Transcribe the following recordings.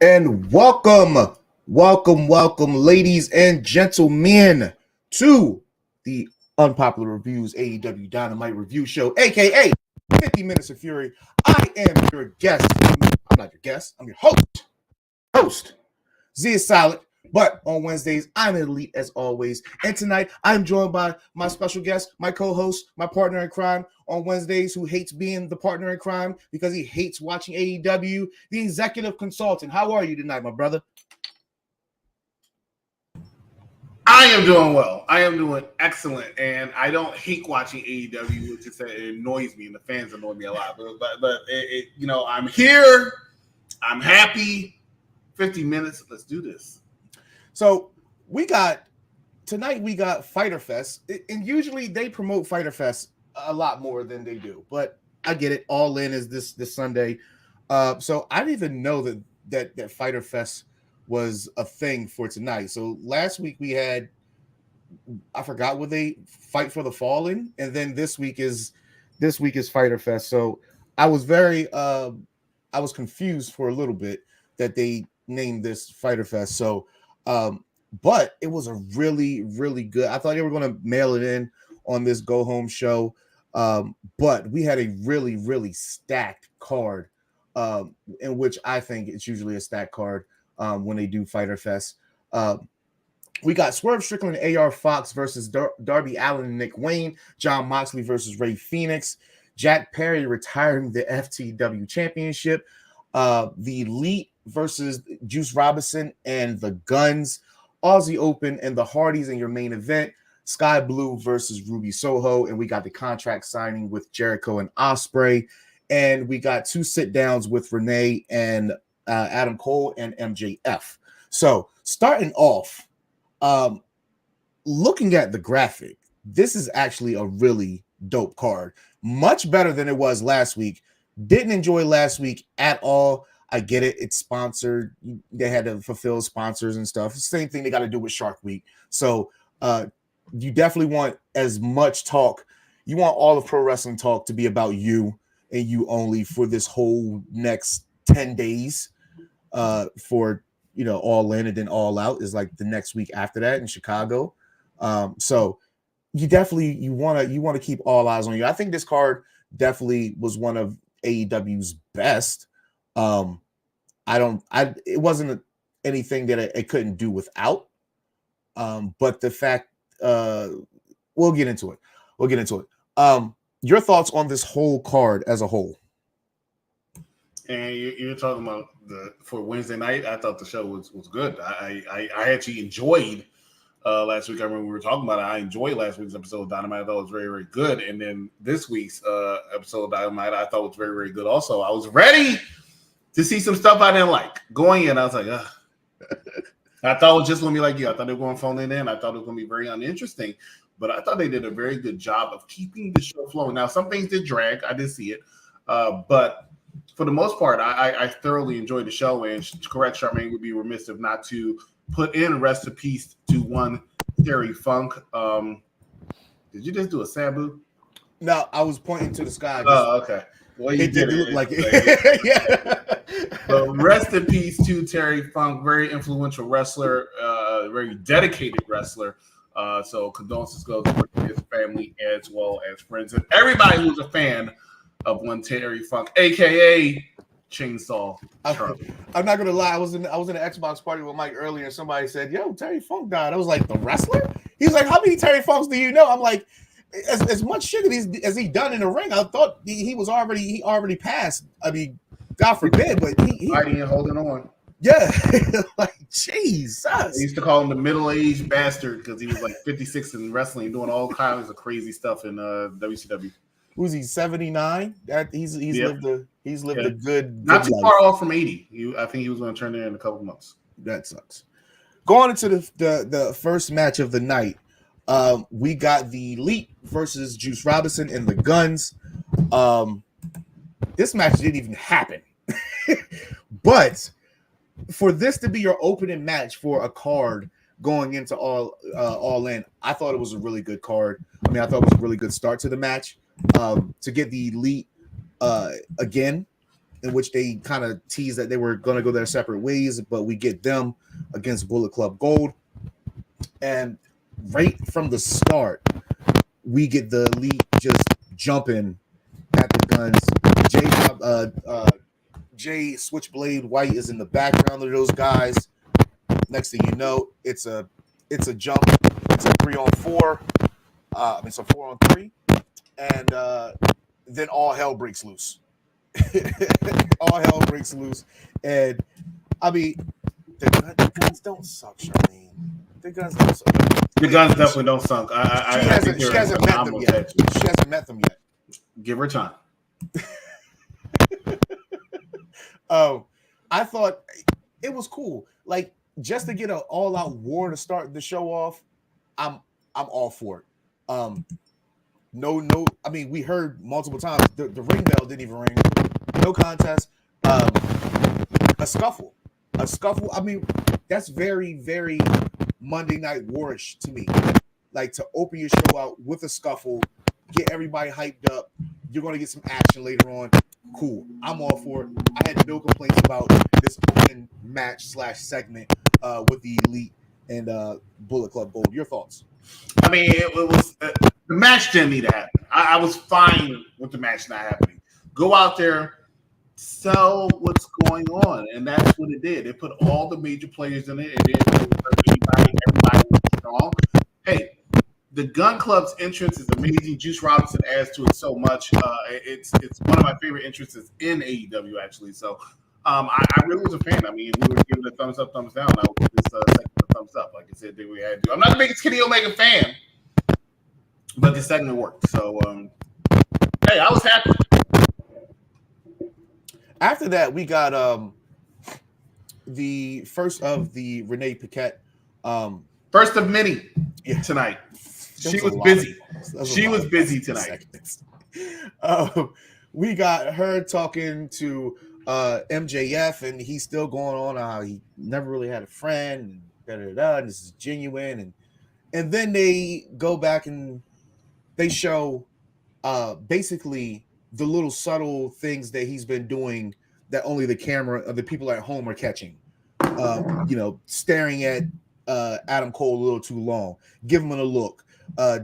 And welcome, ladies and gentlemen, to the Unpopular Reviews AEW Dynamite Review Show, aka 50 Minutes of Fury. I am your guest. I'm not your guest, I'm your host. Z is silent, but on Wednesdays, I'm elite as always. And tonight, I'm joined by my special guest, my co-host, my partner in crime on Wednesdays, who hates being the partner in crime because he hates watching AEW, the executive consultant. How are you tonight, my brother? I am doing well. I am doing excellent, and I don't hate watching AEW. It's just that it annoys me, and the fans annoy me a lot. But I'm here. I'm happy. 50 minutes. Let's do this. So we got Fyter Fest, and usually they promote Fyter Fest a lot more than they do. But I get it. All In is this Sunday. So I didn't even know that Fyter Fest was a thing for tonight. So last week we had, I forgot what they Fight for the Fallen, and then this week is Fyter Fest. So I was confused for a little bit that they named this Fyter Fest. So but it was a really, really good. I thought they were going to mail it in on this go home show. But we had a really, really stacked card, in which I think it's usually a stacked card when they do Fyter Fest. We got Swerve Strickland and AR Fox versus Darby Allin and Nick Wayne, Jon Moxley versus Rey Fenix, Jack Perry retiring the FTW Championship, the Elite versus Juice Robinson and the Guns, Aussie Open and the Hardys in your main event, Sky Blue versus Ruby Soho, and we got the contract signing with Jericho and Ospreay, and we got two sit downs with Renee and Adam Cole and MJF. So starting off, looking at the graphic, this is actually a really dope card, much better than it was last week. Didn't enjoy last week at all. I get it. It's sponsored. They had to fulfill sponsors and stuff. Same thing they got to do with Shark Week. So you definitely want as much talk. You want all of pro wrestling talk to be about you and you only for this whole next 10 days for, All In, and then All Out is like the next week after that in Chicago. So you definitely want to keep all eyes on you. I think this card definitely was one of AEW's best. It wasn't anything that it couldn't do without. But the fact, we'll get into it. Your thoughts on this whole card as a whole? And you're talking about for Wednesday night. I thought the show was good. I actually enjoyed last week. I remember we were talking about it. I enjoyed last week's episode of Dynamite. I thought it was very, very good. And then this week's episode of Dynamite, I thought was very, very good also. I was ready to see some stuff I didn't like. Going in, I was like, ugh. I thought it was just going to be like you. I thought they were going to phone it in. I thought it was going to be very uninteresting. But I thought they did a very good job of keeping the show flowing. Now, some things did drag. I did see it. But for the most part, I thoroughly enjoyed the show. And correct, Charmaine would be remiss if not to put in rest in peace to one Terry Funk. Did you just do a Sabu? No, I was pointing to the sky. Oh, okay. Well, it didn't look like it. Yeah. But rest in peace to Terry Funk, very influential wrestler, very dedicated wrestler. So condolences go to his family as well as friends and everybody who's a fan of one Terry Funk, aka Chainsaw Charlie. I'm not gonna lie. I was in an Xbox party with Mike earlier, and somebody said, "Yo, Terry Funk died." I was like, "The wrestler?" He's like, "How many Terry Funks do you know?" I'm like, as much shit as he done in the ring, I thought he already passed. I mean, God forbid, but he fighting and holding on. Yeah, like Jesus. They used to call him the middle-aged bastard because he was like 56 in wrestling, doing all kinds of crazy stuff in WCW. Who's he? 79? He's lived a good not too life. Far off from 80. I think he was going to turn there in a couple of months. That sucks. Going into the first match of the night, we got the Elite versus Juice Robinson and the Guns. This match didn't even happen, but for this to be your opening match for a card going into all in, I thought it was a really good card. I mean, I thought it was a really good start to the match. To get the Elite again in which they kind of teased that they were going to go their separate ways, but we get them against Bullet Club Gold. And right from the start, we get the Elite just jumping at the guns. Jay Switchblade White is in the background of those guys. Next thing you know, it's a jump. It's a 3-on-4. It's a 4-on-3, and then all hell breaks loose. All hell breaks loose, and I mean, the guns don't suck, Charlene. The guns don't suck. The guns definitely don't suck. She hasn't met them yet. She hasn't met them yet. Give her time. I thought it was cool. Like, just to get an all-out war to start the show off, I'm all for it. No. I mean, we heard multiple times the ring bell didn't even ring. No contest. A scuffle. I mean, that's very, very Monday Night War-ish to me. Like, to open your show out with a scuffle, get everybody hyped up. You're going to get some action later on. Cool. I'm all for it. I had no complaints about this open match / segment with the Elite and Bullet Club Gold. Your thoughts? I mean, it was the match didn't need to happen. I was fine with the match not happening. Go out there, sell what's going on, and that's what it did. It put all the major players in it. Everybody was strong. Hey, the Gun Club's entrance is amazing. Juice Robinson adds to it so much. It's one of my favorite entrances in AEW, actually. So I really was a fan. I mean, we were giving a thumbs up, thumbs down. I would give this segment a thumbs up. Like I said, we had to. I'm not the biggest Kenny Omega fan, but the segment worked. So, hey, I was happy. After that, we got the first of the Renee Paquette. First of many tonight. She was busy. She was busy tonight. We got her talking to MJF, and he's still going on how he never really had a friend, and and this is genuine, and then they go back and they show basically the little subtle things that he's been doing that only the camera, the people at home are catching. Staring at Adam Cole a little too long, giving him a look,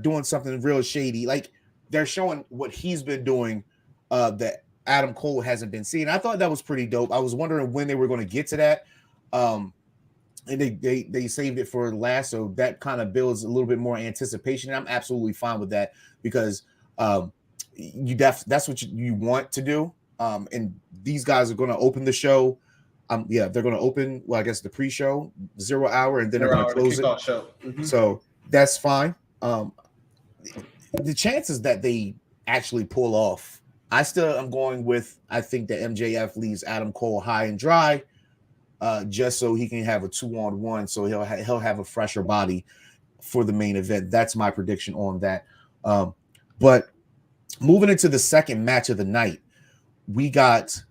doing something real shady. Like, they're showing what he's been doing that Adam Cole hasn't been seeing. I thought that was pretty dope. I was wondering when they were going to get to that. And they saved it for last, so that kind of builds a little bit more anticipation. And I'm absolutely fine with that because that's what you want to do. And these guys are going to open the show. They're going to open, well, I guess the pre-show, 0 hour, and then they're going to close it. Show. Mm-hmm. So that's fine. The chances that they actually pull off, I still am going with, I think that MJF leaves Adam Cole high and dry, just so he can have a 2-on-1, so he'll have a fresher body for the main event. That's my prediction on that. But moving into the second match of the night, we got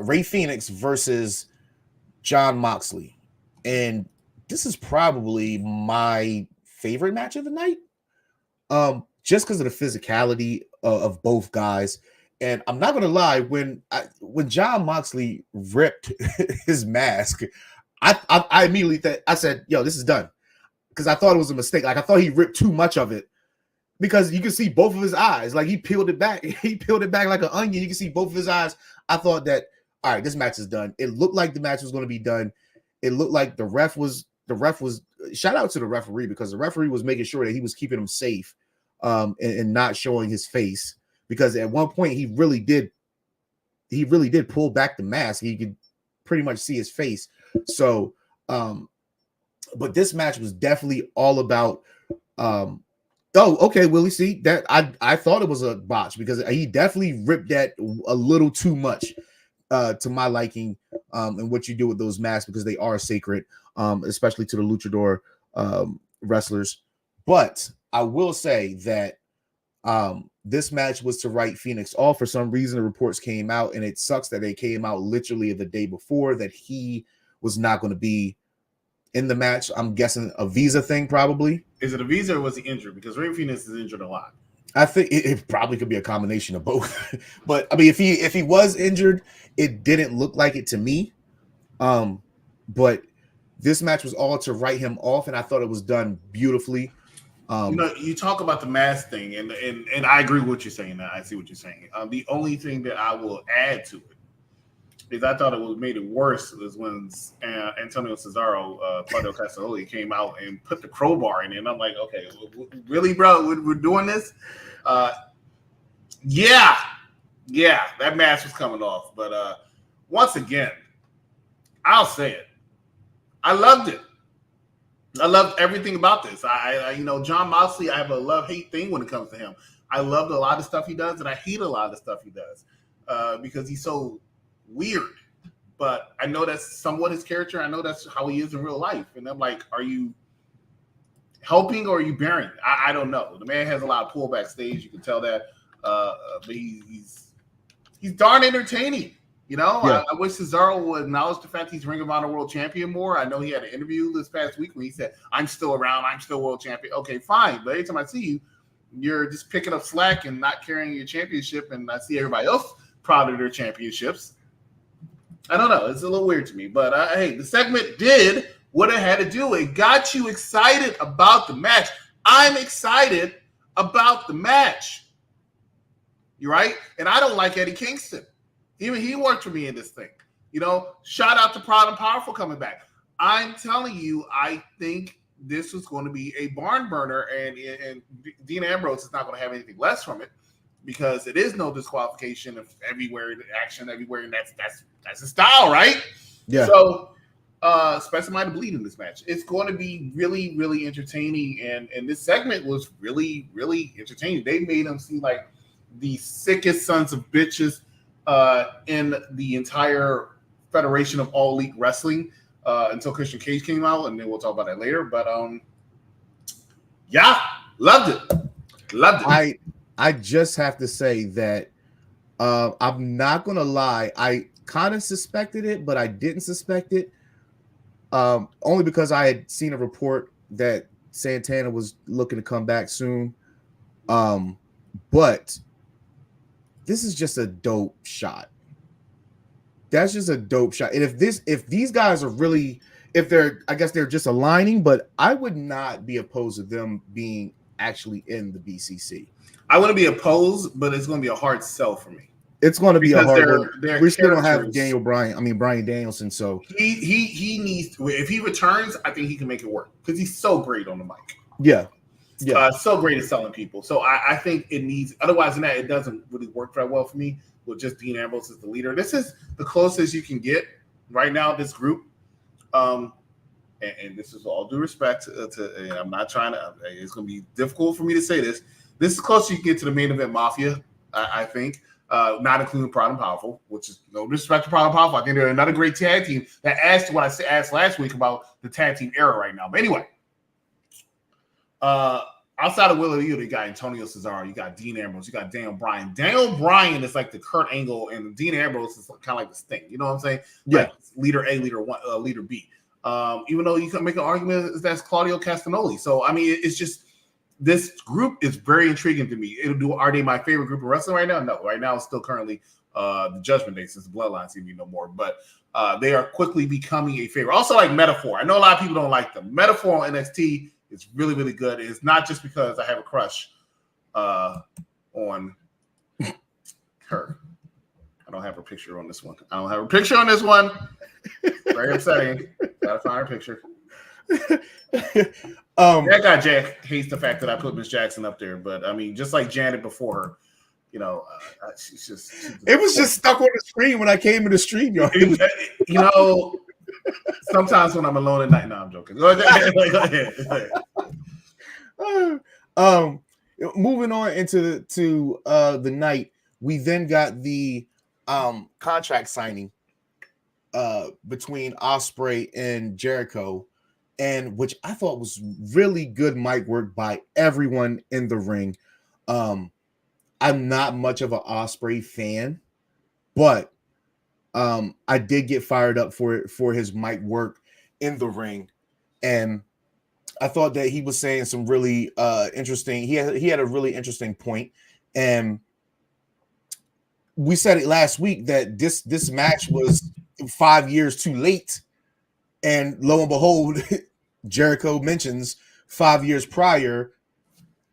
Rey Fenix versus Jon Moxley, and this is probably my favorite match of the night, just because of the physicality of both guys. And I'm not gonna lie, when Jon Moxley ripped his mask, I immediately I said, "Yo, this is done," because I thought it was a mistake. Like, I thought he ripped too much of it, because you can see both of his eyes. Like, he peeled it back. He peeled it back like an onion. You can see both of his eyes. I thought that, all right, this match is done. It looked like the match was going to be done. It looked like the ref was shout out to the referee, because the referee was making sure that he was keeping him safe and not showing his face, because at one point he really did pull back the mask. He could pretty much see his face. So but this match was definitely all about okay, Willie, see that I thought it was a botch, because he definitely ripped that a little too much to my liking, and what you do with those masks, because they are sacred, especially to the luchador wrestlers. But I will say that this match was to write Phoenix off. For some reason, the reports came out, and it sucks that they came out literally the day before, that he was not going to be in the match. I'm guessing a visa thing, probably. Is it a visa, or was he injured? Because Rey Fenix is injured a lot. I think it probably could be a combination of both. But I mean, if he was injured, it didn't look like it to me. But this match was all to write him off, and I thought it was done beautifully. You talk about the mask thing, and I agree with what you're saying. I see what you're saying. The only thing that I will add to it is I thought it was made it worse is when Antonio Cesaro, Claudio Castagnoli came out and put the crowbar in it. And I'm like, okay, really, bro? We're doing this? Yeah, that match was coming off. But once again, I'll say it. I loved it. I loved everything about this. I John Moxley, I have a love-hate thing when it comes to him. I loved a lot of stuff he does, and I hate a lot of stuff he does because he's so weird. But I know that's somewhat his character. I know that's how he is in real life. And I'm like, are you helping or are you bearing? I don't know. The man has a lot of pull backstage. You can tell that. But he's darn entertaining. Yeah. I wish Cesaro would acknowledge the fact he's Ring of Honor World Champion more. I know he had an interview this past week when he said, I'm still around. I'm still World Champion. Okay, fine. But every time I see you, you're just picking up slack and not carrying your championship. And I see everybody else proud of their championships. I don't know. It's a little weird to me. But, hey, the segment did what it had to do. It got you excited about the match. I'm excited about the match. You're right? And I don't like Eddie Kingston. Even he worked for me in this thing. Shout out to Proud and Powerful coming back. I'm telling you, I think this was going to be a barn burner, and Dean Ambrose is not going to have anything less from it because it is no disqualification of everywhere, action everywhere, and that's the style, right? Yeah. So, specify to bleed in this match. It's going to be really, really entertaining, and this segment was really, really entertaining. They made him seem like the sickest sons of bitches in the entire Federation of All Elite Wrestling until Christian Cage came out, and then we'll talk about that later. But yeah, loved it. I just have to say that I'm not gonna lie, I kind of suspected it, but I didn't suspect it. Only because I had seen a report that Santana was looking to come back soon. But this is just a dope shot. That's just a dope shot. And if these guys are really, I guess they're just aligning, but I would not be opposed to them being actually in the BCC. I wouldn't be opposed, but it's going to be a hard sell for me. It's going to be a hard one. We still don't have Bryan Danielson, so he needs to, if he returns, I think he can make it work because he's so great on the mic. Yeah. So great at selling people. So I think it needs, otherwise than that, it doesn't really work very well for me with just Dean Ambrose as the leader. This is the closest you can get right now, this group. And this is all due respect to I'm not trying to, it's going to be difficult for me to say this. This is close you can get to the main event Mafia, I think, not including Proud and Powerful, which is no disrespect to Proud and Powerful. I think they're another great tag team that adds to what I asked last week about the tag team era right now. But anyway, outside of Will of you, you got Antonio Cesaro, you got Dean Ambrose, you got Daniel Bryan. Daniel Bryan is like the Kurt Angle, and Dean Ambrose is kind of like the Sting. You know what I'm saying? Yeah. Like leader A, leader one, leader B. Even though you can make an argument that's Claudio Castagnoli. So I mean, it's just this group is very intriguing to me. Are they my favorite group of wrestling right now? No, right now it's still currently the Judgment Day since the Bloodline seem to be no more. But they are quickly becoming a favorite. Also, like Metaphor. I know a lot of people don't like them. Metaphor on NXT is really, really good. It's not just because I have a crush on her. I don't have her picture on this one. Very upsetting. Gotta find her picture. That guy Jack hates the fact that I put Miss Jackson up there, but I mean, just like Janet before her, she's just. It was just stuck on the screen when I came in the stream, Sometimes when I'm alone at night, no, I'm joking. Go ahead. Moving on into the night, we then got the contract signing between Ospreay and Jericho, and which I thought was really good mic work by everyone in the ring. I'm not much of an Ospreay fan, but I did get fired up for his mic work in the ring, and I thought that he was saying some really interesting. He had a really interesting point, and we said it last week that this match was 5 years too late, and lo and behold, Jericho mentions 5 years prior,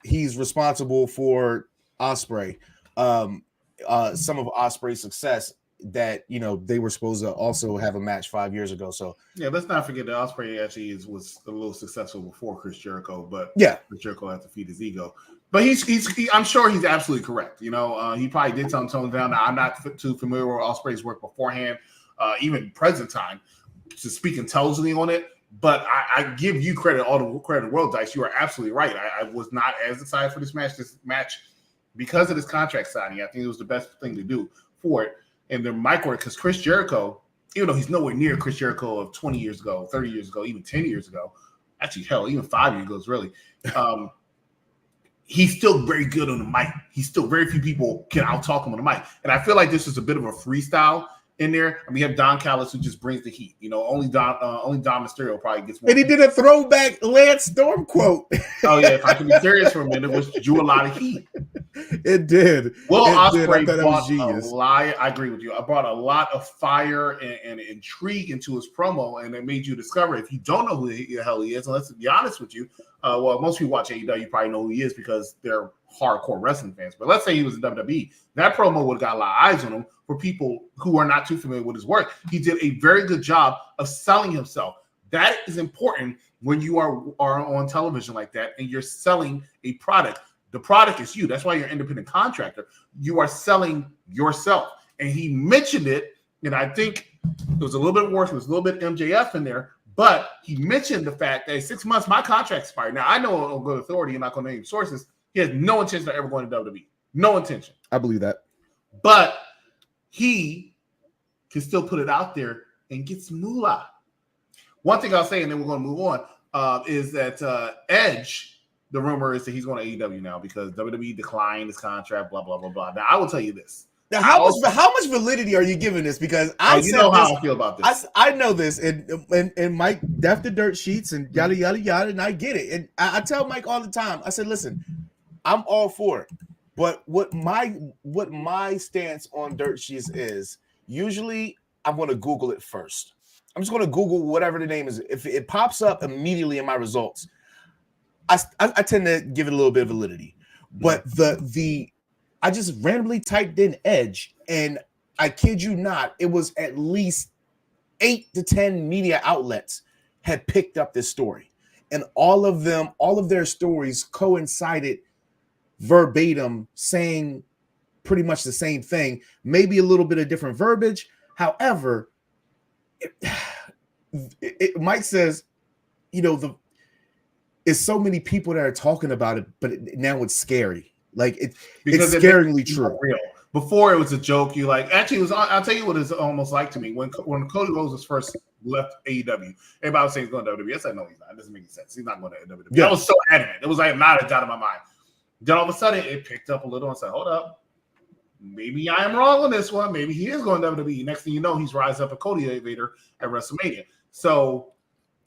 he's responsible for Ospreay, some of Ospreay's success. That they were supposed to also have a match 5 years ago. So yeah, let's not forget that Ospreay actually was a little successful before Chris Jericho, but Chris Jericho had to feed his ego. But I'm sure he's absolutely correct. He probably did tone down. Now, I'm not too familiar with Ospreay's work beforehand, even present time, to speak intelligently on it. But I give you credit, all the credit in the world, Dice. You are absolutely right. I was not as excited for this match because of this contract signing. I think it was the best thing to do for it. And then Mike work, because Chris Jericho, even though he's nowhere near Chris Jericho of 20 years ago, 30 years ago, even 10 years ago, actually, hell, even 5 years ago, really, he's still very good on the mic. He's still, very few people can out-talk him on the mic. And I feel like this is a bit of a freestyle in there. I mean, you have Don Callis, who just brings the heat. Only Don Mysterio probably gets more. And he did a throwback Lance Storm quote. Oh, yeah, if I can be serious for a minute, which drew a lot of heat. It did. Will Ospreay brought a lot. I agree with you. I brought a lot of fire and intrigue into his promo, and it made you discover, if you don't know who the hell he is, and let's be honest with you, well, most people watch AEW, you probably know who he is because they're hardcore wrestling fans. But let's say he was in WWE, that promo would have got a lot of eyes on him. For people who are not too familiar with his work, he did a very good job of selling himself. That is important when you are on television like that and you're selling a product. The product is you. That's why you're an independent contractor. You are selling yourself. And he mentioned it, and I think it was a little bit worse. It was a little bit MJF in there, but he mentioned the fact that in 6 months, my contract expired. Now, I know on good authority, I'm not going to name sources, he has no intention of ever going to WWE. No intention. I believe that. But he can still put it out there and get some moolah. One thing I'll say, and then we're going to move on, is that Edge, the rumor is that he's going to AEW now because WWE declined his contract, blah, blah, blah, blah. Now, I will tell you this. Now, how much validity are you giving this? Because how I feel about this. I know this, and Mike def the dirt sheets and yada, yada, yada, and I get it. And I tell Mike all the time, I said, listen, I'm all for it. But what my stance on dirt sheets is, usually I'm going to Google it first. I'm just going to Google whatever the name is. If it pops up immediately in my results, I tend to give it a little bit of validity. But I just randomly typed in Edge, and I kid you not, it was at least 8 to 10 media outlets had picked up this story. And all of their stories coincided verbatim, saying pretty much the same thing, maybe a little bit of different verbiage. However, Mike says, it's so many people that are talking about it, but now it's scary. Like it's scaringly true. Real. Before it was a joke. You like, actually, it was. I'll tell you what it's almost like to me when Cody Rhodes first left AEW. Everybody was saying he's going to WWE. I said no, he's not. It doesn't make any sense. He's not going to WWE. Yeah. I was so adamant. It was like not a doubt in my mind. Then all of a sudden, it picked up a little and said, "Hold up, maybe I am wrong on this one. Maybe he is going to WWE." Next thing you know, he's rising up a Cody elevator at WrestleMania. So,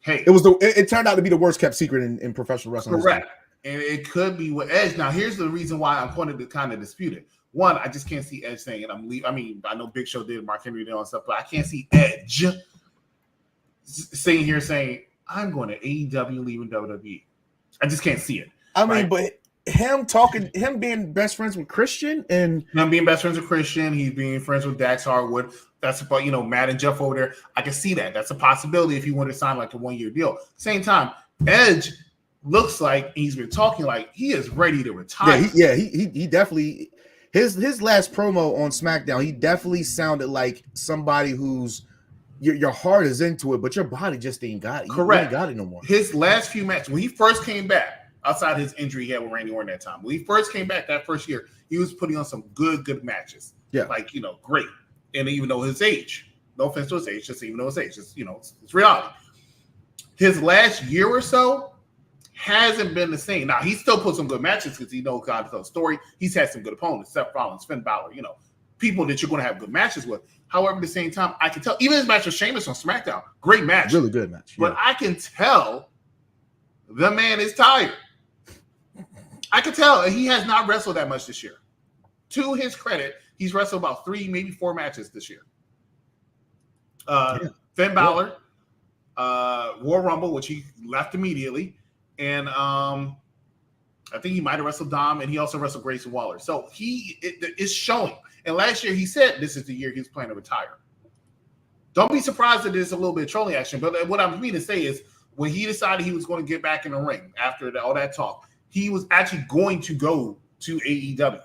hey, it turned out to be the worst kept secret in professional wrestling. Correct. And it could be with Edge. Now, here's the reason why I'm going to kind of dispute it. One, I just can't see Edge saying it. I'm leaving. I mean, I know Big Show did, Mark Henry did and stuff, but I can't see Edge sitting here saying, I'm going to AEW, leaving WWE. I just can't see it. I mean, but him being best friends with Christian and him being best friends with Christian, he's being friends with Dax Harwood. That's about, Matt and Jeff over there. I can see that. That's a possibility if you want to sign like a 1-year deal. Same time, Edge looks like he's been talking like he is ready to retire. He definitely his last promo on SmackDown, he definitely sounded like somebody who's your heart is into it, but your body just ain't got it. Correct. You ain't got it no more. His last few matches, when he first came back, outside his injury he had with Randy Orton that time, when he first came back that first year, he was putting on some good matches. Yeah, like great. And even though his age, no offense to his age, just even though his age, just it's reality. His last year or so hasn't been the same. Now, he still put some good matches because he knows God to tell a story. He's had some good opponents, Seth Rollins, Finn Balor, people that you're going to have good matches with. However, at the same time, I can tell, even his match with Sheamus on SmackDown, great match. Really good match. But I can tell The man is tired. I can tell he has not wrestled that much this year. To his credit, he's wrestled about 3, maybe 4 matches this year. Finn Balor, Royal Rumble, which he left immediately, and I think he might have wrestled Dom, and he also wrestled Grayson Waller. So it's showing. And last year he said this is the year he's planning to retire. Don't be surprised that there's a little bit of trolling action. But what I mean to say is when he decided he was going to get back in the ring after all that talk, he was actually going to go to AEW.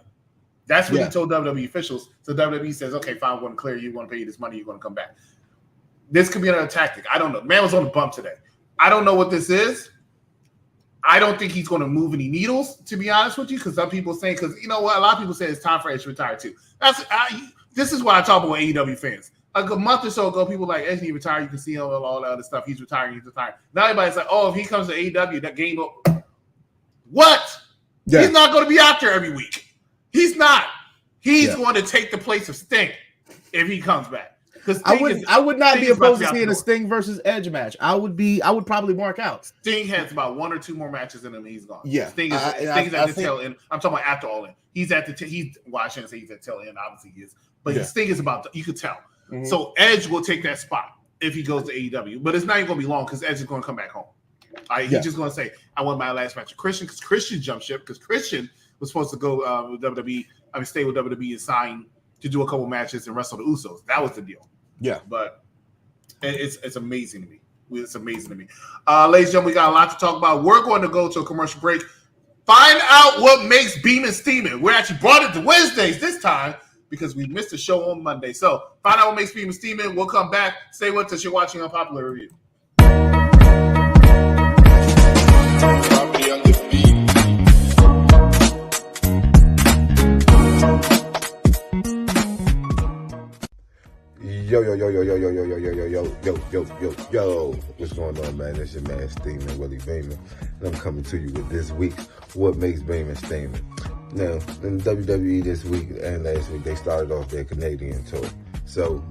That's what he told WWE officials. So WWE says, okay, fine, we're going to clear you. We're going to pay you this money. You're going to come back. This could be another tactic. I don't know. Man was on the bump today. I don't know what this is. I don't think he's going to move any needles, to be honest with you, because some people saying, because you know what? A lot of people say it's time for Edge to retire too. This is what I talk about with AEW fans. Like a month or so ago, people were like, Edge, he retired. You can see all the other stuff. He's retiring. Now everybody's like, oh, if he comes to AEW, that game will... What? Yeah. He's not going to be out there every week. He's not. He's going to take the place of Sting if he comes back. I would not be opposed to seeing a Sting versus Edge match. I would probably mark out. Sting has about 1 or 2 more matches in him, and he's gone. Yeah, Sting is at the tail end. I'm talking about after All In. He's at the well, I shouldn't say he's at the tail end. Obviously, he is, but Sting is about. You could tell. Mm-hmm. So Edge will take that spot if he goes to AEW, but it's not even going to be long because Edge is going to come back home. He's just going to say, "I won my last match with Christian," because Christian jumped ship because Christian was supposed to go with WWE. Stay with WWE and sign to do a couple matches and wrestle the Usos. That was the deal. Yeah, but it's amazing to me. It's amazing to me. Ladies and gentlemen, we got a lot to talk about. We're going to go to a commercial break. Find out what makes Beamin' Steamin'. We actually brought it to Wednesdays this time because we missed the show on Monday. So find out what makes Beamin' Steamin'. We'll come back. Stay with us. You're watching Unpopular Review. Yo. What's going on, man? It's your man, Steamin', Willie Beamin'. And I'm coming to you with this week's What Makes Beamin' Steamin'. Now, in WWE this week and last week, they started off their Canadian tour. So,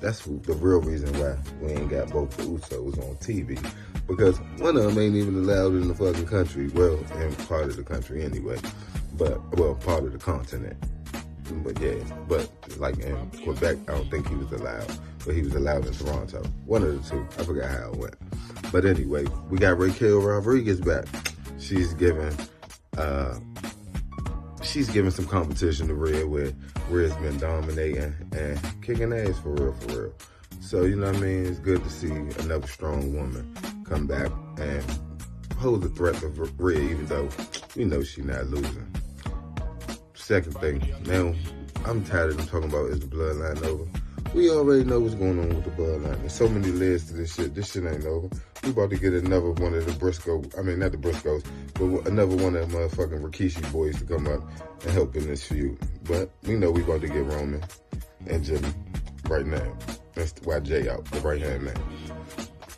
that's the real reason why we ain't got both the Usos on TV. Because one of them ain't even allowed in the fucking country. Well, in part of the country anyway. Part of the continent. But like in Quebec, I don't think he was allowed. But he was allowed in Toronto. One of the two. I forgot how it went. But anyway, we got Raquel Rodriguez back. She's giving some competition to Rhea, where Rhea's been dominating and kicking ass for real. So, you know what I mean? It's good to see another strong woman come back and hold the threat of Rhea, even though she's not losing. Second thing, now, I'm tired of them talking about is the bloodline over. We already know what's going on with the bloodline. There's so many layers to this shit. This shit ain't over. We about to get another one of the not the Briscoes, but another one of the motherfucking Rikishi boys to come up and help in this feud. But we know we about to get Roman and Jimmy right now. That's why Jay out, the right hand man.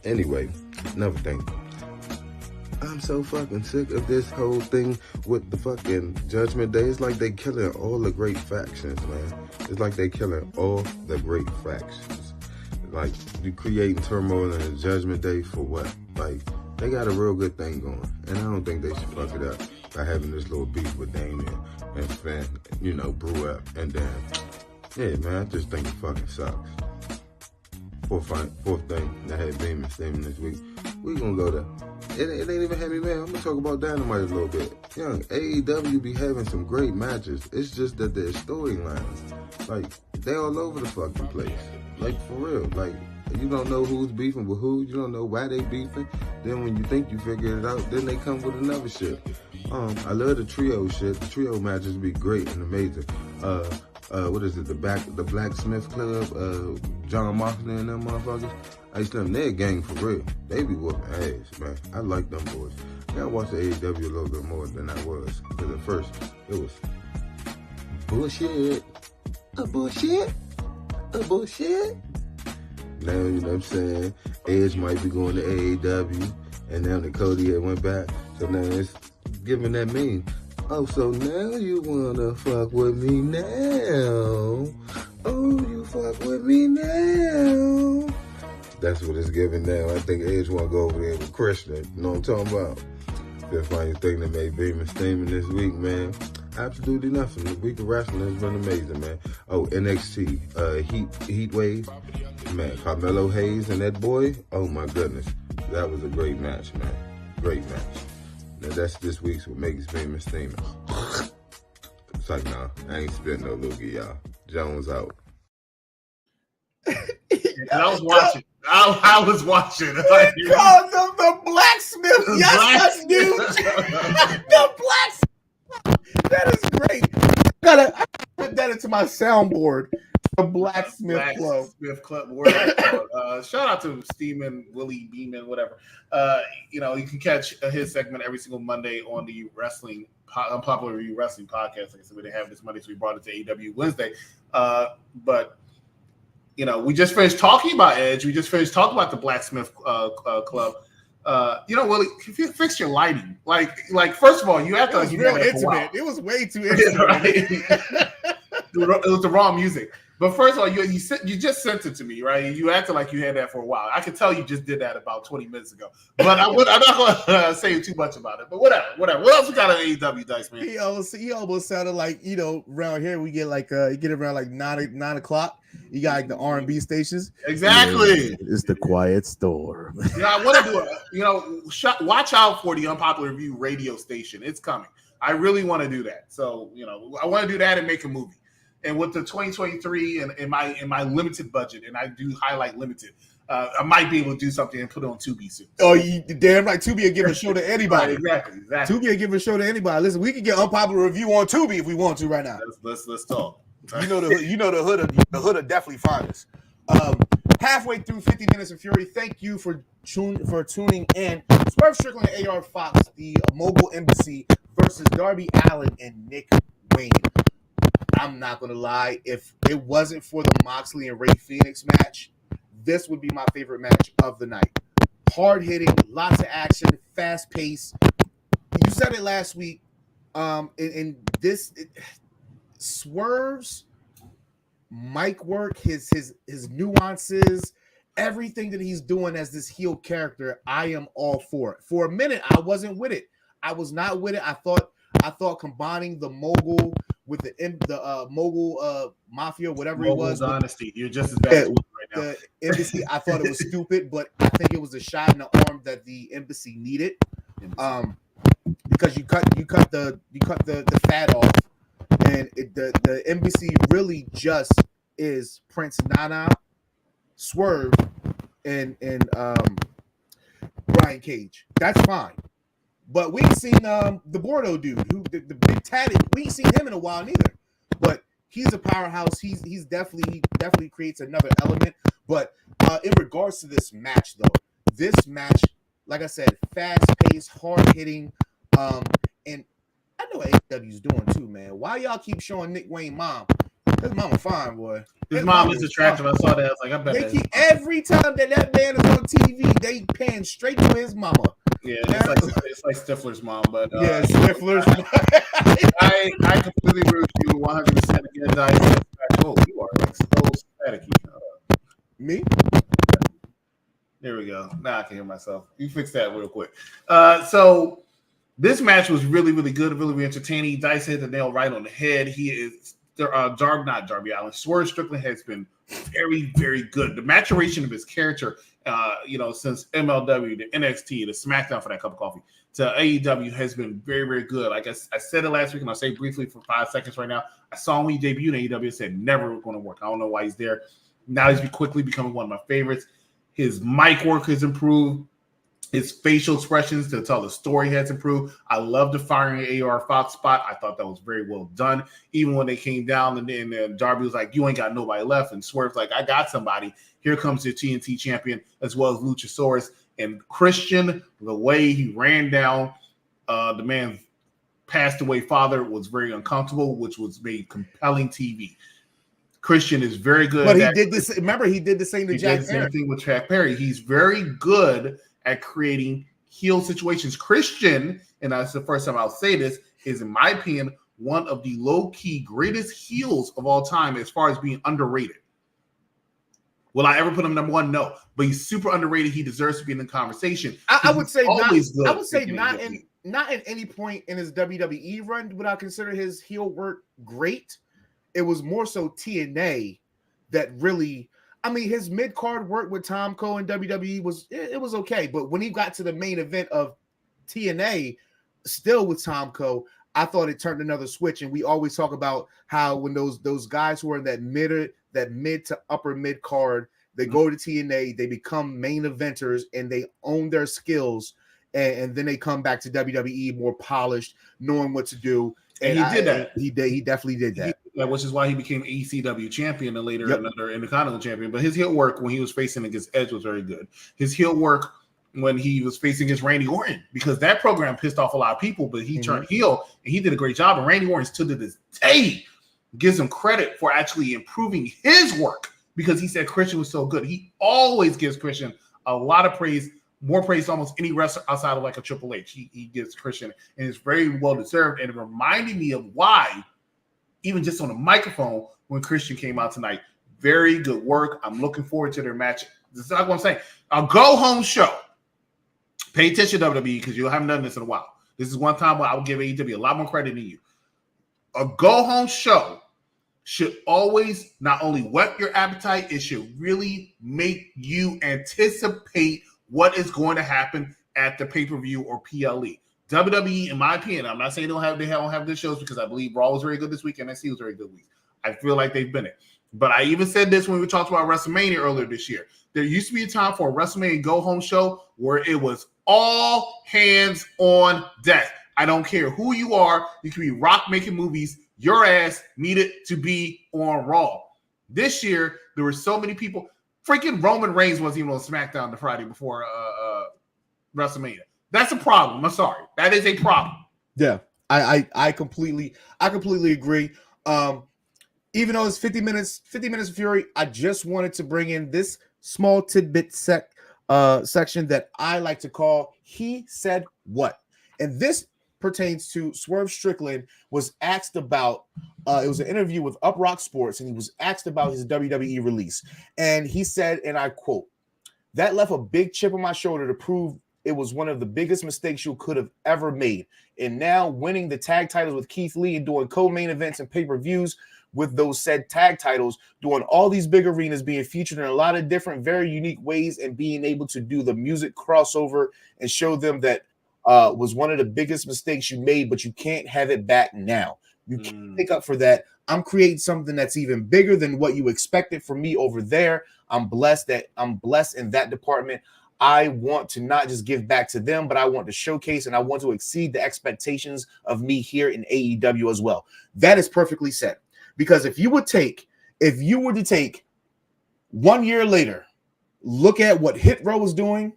Anyway, another thing. I'm so fucking sick of this whole thing with the fucking Judgment Day. It's like they killing all the great factions, man. It's like they killing all the great factions. Like, you creating turmoil in the Judgment Day for what? Like, they got a real good thing going. And I don't think they should fuck it up by having this little beef with Damien and Finn, brew up. And then, yeah, man, I just think it fucking sucks. Fourth thing that had Beamin' Steamin' this week. We gonna go there. It ain't even heavy, man. I'm gonna talk about Dynamite a little bit. AEW be having some great matches. It's just that their storylines, like, they all over the fucking place. Like, for real. Like, you don't know who's beefing with who. You don't know why they beefing. Then when you think you figured it out, then they come with another shit. I love the trio shit. The trio matches be great and amazing. What is it? The Blacksmith Club, John Moxley and them motherfuckers. I used to them, they're a gang for real. They be whooping ass, man. I like them boys. I gotta watch the AEW a little bit more than I was. Because at first, it was bullshit. Bullshit. Now, you know what I'm saying? Edge might be going to AEW. And now the Cody had went back. So now it's giving that meme. Oh, so now you wanna fuck with me now? Oh, you fuck with me now? That's what it's giving now. I think Edge wanna go over there with Christian. You know what I'm talking about? Fifth finest thing that made beaming steaming this week, man. Absolutely nothing. The week of wrestling has been amazing, man. Oh, NXT, Heat Wave, man. Carmelo Hayes and that boy. Oh my goodness, that was a great match, man. Great match. Now that's this week's what makes beaming steaming. It's like, nah, I ain't spitting no loogie, y'all. Jones out. I was watching. I was watching. Like, the blacksmith. Yes, dude. The blacksmith. That is great. I put that into my soundboard. The Blacksmith Club. Shout out to Steeman, Willie Beeman, whatever. You can catch his segment every single Monday on the Unpopular Review Wrestling podcast. Like I said, we didn't have this Monday, so we brought it to AEW Wednesday. But we just finished talking about Edge. We just finished talking about the Blacksmith Club. Willie, if you fix your lighting, like first of all, you have to like real intimate. It was way too intimate. Right? It was the wrong music. But first of all, you just sent it to me, right? You acted like you had that for a while. I could tell you just did that about 20 minutes ago. But I'm not going to say too much about it. But whatever. What else we got on AEW, Dice Man? He almost sounded like, around here we get like you get around like 9 o'clock. You got like the R&B stations. Exactly. It's the quiet storm. I want to do watch out for the Unpopular Review radio station. It's coming. I really want to do that. So, I want to do that and make a movie. And with the 2023 and in my limited budget, and I do highlight limited, I might be able to do something and put it on Tubi soon. Oh, you damn right. Tubi will give a show to anybody. Right, exactly. Tubi will give a show to anybody. Listen, we can get Unpopular Review on Tubi if we want to right now. Let's talk. The hood will definitely find us. Halfway through 50 Minutes of Fury, thank you for tuning in. Swerve Strickland and AR Fox, the Mogul Embassy versus Darby Allin and Nick Wayne. I'm not going to lie. If it wasn't for the Moxley and Ray Phoenix match, this would be my favorite match of the night. Hard-hitting, lots of action, fast-paced. You said it last week. Swerve's mic work, his nuances, everything that he's doing as this heel character, I am all for it. For a minute, I wasn't with it. I was not with it. I thought combining the Mogul with the Mogul Mafia, whatever Mogul it was. Dynasty. You're just as bad as right now. The embassy, I thought it was stupid, but I think it was a shot in the arm that the embassy needed. Because you cut the fat off, and the embassy really just is Prince Nana, Swerve, and Brian Cage. That's fine. But we ain't seen the Bordeaux dude, who the big tatted. We ain't seen him in a while neither. But he's a powerhouse. He definitely creates another element. But in regards to this match, like I said, fast paced, hard hitting, and I know what AEW's doing too, man. Why y'all keep showing Nick Wayne mom? His mama fine, boy. His mom is attractive. I saw that. I was like, I bet they keep every time that man is on TV, they pan straight to his mama. Yeah, it's like Stifler's mom, but yeah, Stifler's. I completely agree with you 100% again. Dice. Oh, you are like so static. Me? There we go. Now I can hear myself. You fix that real quick. So this match was really, really good, really, really entertaining. Dice hit the nail right on the head. He is not Darby Allin. Swerve Strickland has been very, very good. The maturation of his character, since MLW, the NXT, the SmackDown for that cup of coffee, to AEW has been very, very good. Like I said it last week, and I'll say briefly for 5 seconds right now. I saw him when he debuted in AEW. I said never going to work. I don't know why he's there. Now he's quickly becoming one of my favorites. His mic work has improved. His facial expressions to tell the story has improved. I love the firing AR Fox spot. I thought that was very well done. Even when they came down and then Darby was like, you ain't got nobody left. And Swerve's like, I got somebody. Here comes the TNT champion as well as Luchasaurus. And Christian, the way he ran down the man's passed away father was very uncomfortable, which was made compelling TV. Christian is very good. But he did this. Remember, he did the same to Jack Perry. Same thing with Jack Perry. He's very good at creating heel situations. Christian, and that's the first time I'll say this, is in my opinion one of the low-key greatest heels of all time as far as being underrated. Will I ever put him number one? No, but he's super underrated. He deserves to be in the conversation. I would say not. Good. I would say not not at any point in his WWE run would I consider his heel work great. It was more so TNA that really, I mean, his mid-card work with Tom Cole and WWE was okay. But when he got to the main event of TNA, still with Tom Cole, I thought it turned another switch. And we always talk about how when those guys who are in that mid to upper mid card, they go to TNA, they become main eventers, and they own their skills, and then they come back to WWE more polished, knowing what to do. And he did that. He definitely did that. Which is why he became ECW champion and later another Intercontinental champion. But his heel work when he was facing against Edge was very good. His heel work when he was facing against Randy Orton, because that program pissed off a lot of people, but he turned heel and he did a great job. And Randy Orton still to this day gives him credit for actually improving his work because he said Christian was so good. He always gives Christian a lot of praise, more praise than almost any wrestler outside of like a Triple H. He gives Christian, and it's very well deserved. And it reminded me of why, even just on the microphone, when Christian came out tonight, very good work. I'm looking forward to their match. This is not what I'm saying. A go-home show. Pay attention to WWE because you haven't done this in a while. This is one time where I will give AEW a lot more credit than you. A go-home show should always not only whet your appetite, it should really make you anticipate what is going to happen at the pay-per-view or PLE. WWE, in my opinion, I'm not saying they don't have good shows because I believe Raw was very good this week and NXT was very good week. I feel like they've been it. But I even said this when we talked about WrestleMania earlier this year. There used to be a time for a WrestleMania go-home show where it was all hands on deck. I don't care who you are. You can be Rock making movies. Your ass needed to be on Raw. This year, there were so many people. Freaking Roman Reigns wasn't even on SmackDown the Friday before WrestleMania. That's a problem. I'm sorry. That is a problem. Yeah, I completely agree. Even though it's 50 minutes of Fury, I just wanted to bring in this small tidbit section that I like to call He Said What. And this pertains to Swerve Strickland was asked about, it was an interview with Up Rock Sports, and he was asked about his WWE release. And he said, and I quote, "That left a big chip on my shoulder to prove it was one of the biggest mistakes you could have ever made. And now winning the tag titles with Keith Lee and doing co-main events and pay-per-views with those said tag titles, doing all these big arenas, being featured in a lot of different, very unique ways, and being able to do the music crossover and show them that was one of the biggest mistakes you made, but you can't have it back now. You can't pick up for that. I'm creating something that's even bigger than what you expected from me over there. I'm blessed in that department. I want to not just give back to them, but I want to showcase and I want to exceed the expectations of me here in AEW as well." That is perfectly said. Because if you were to take 1 year later, look at what Hit Row is doing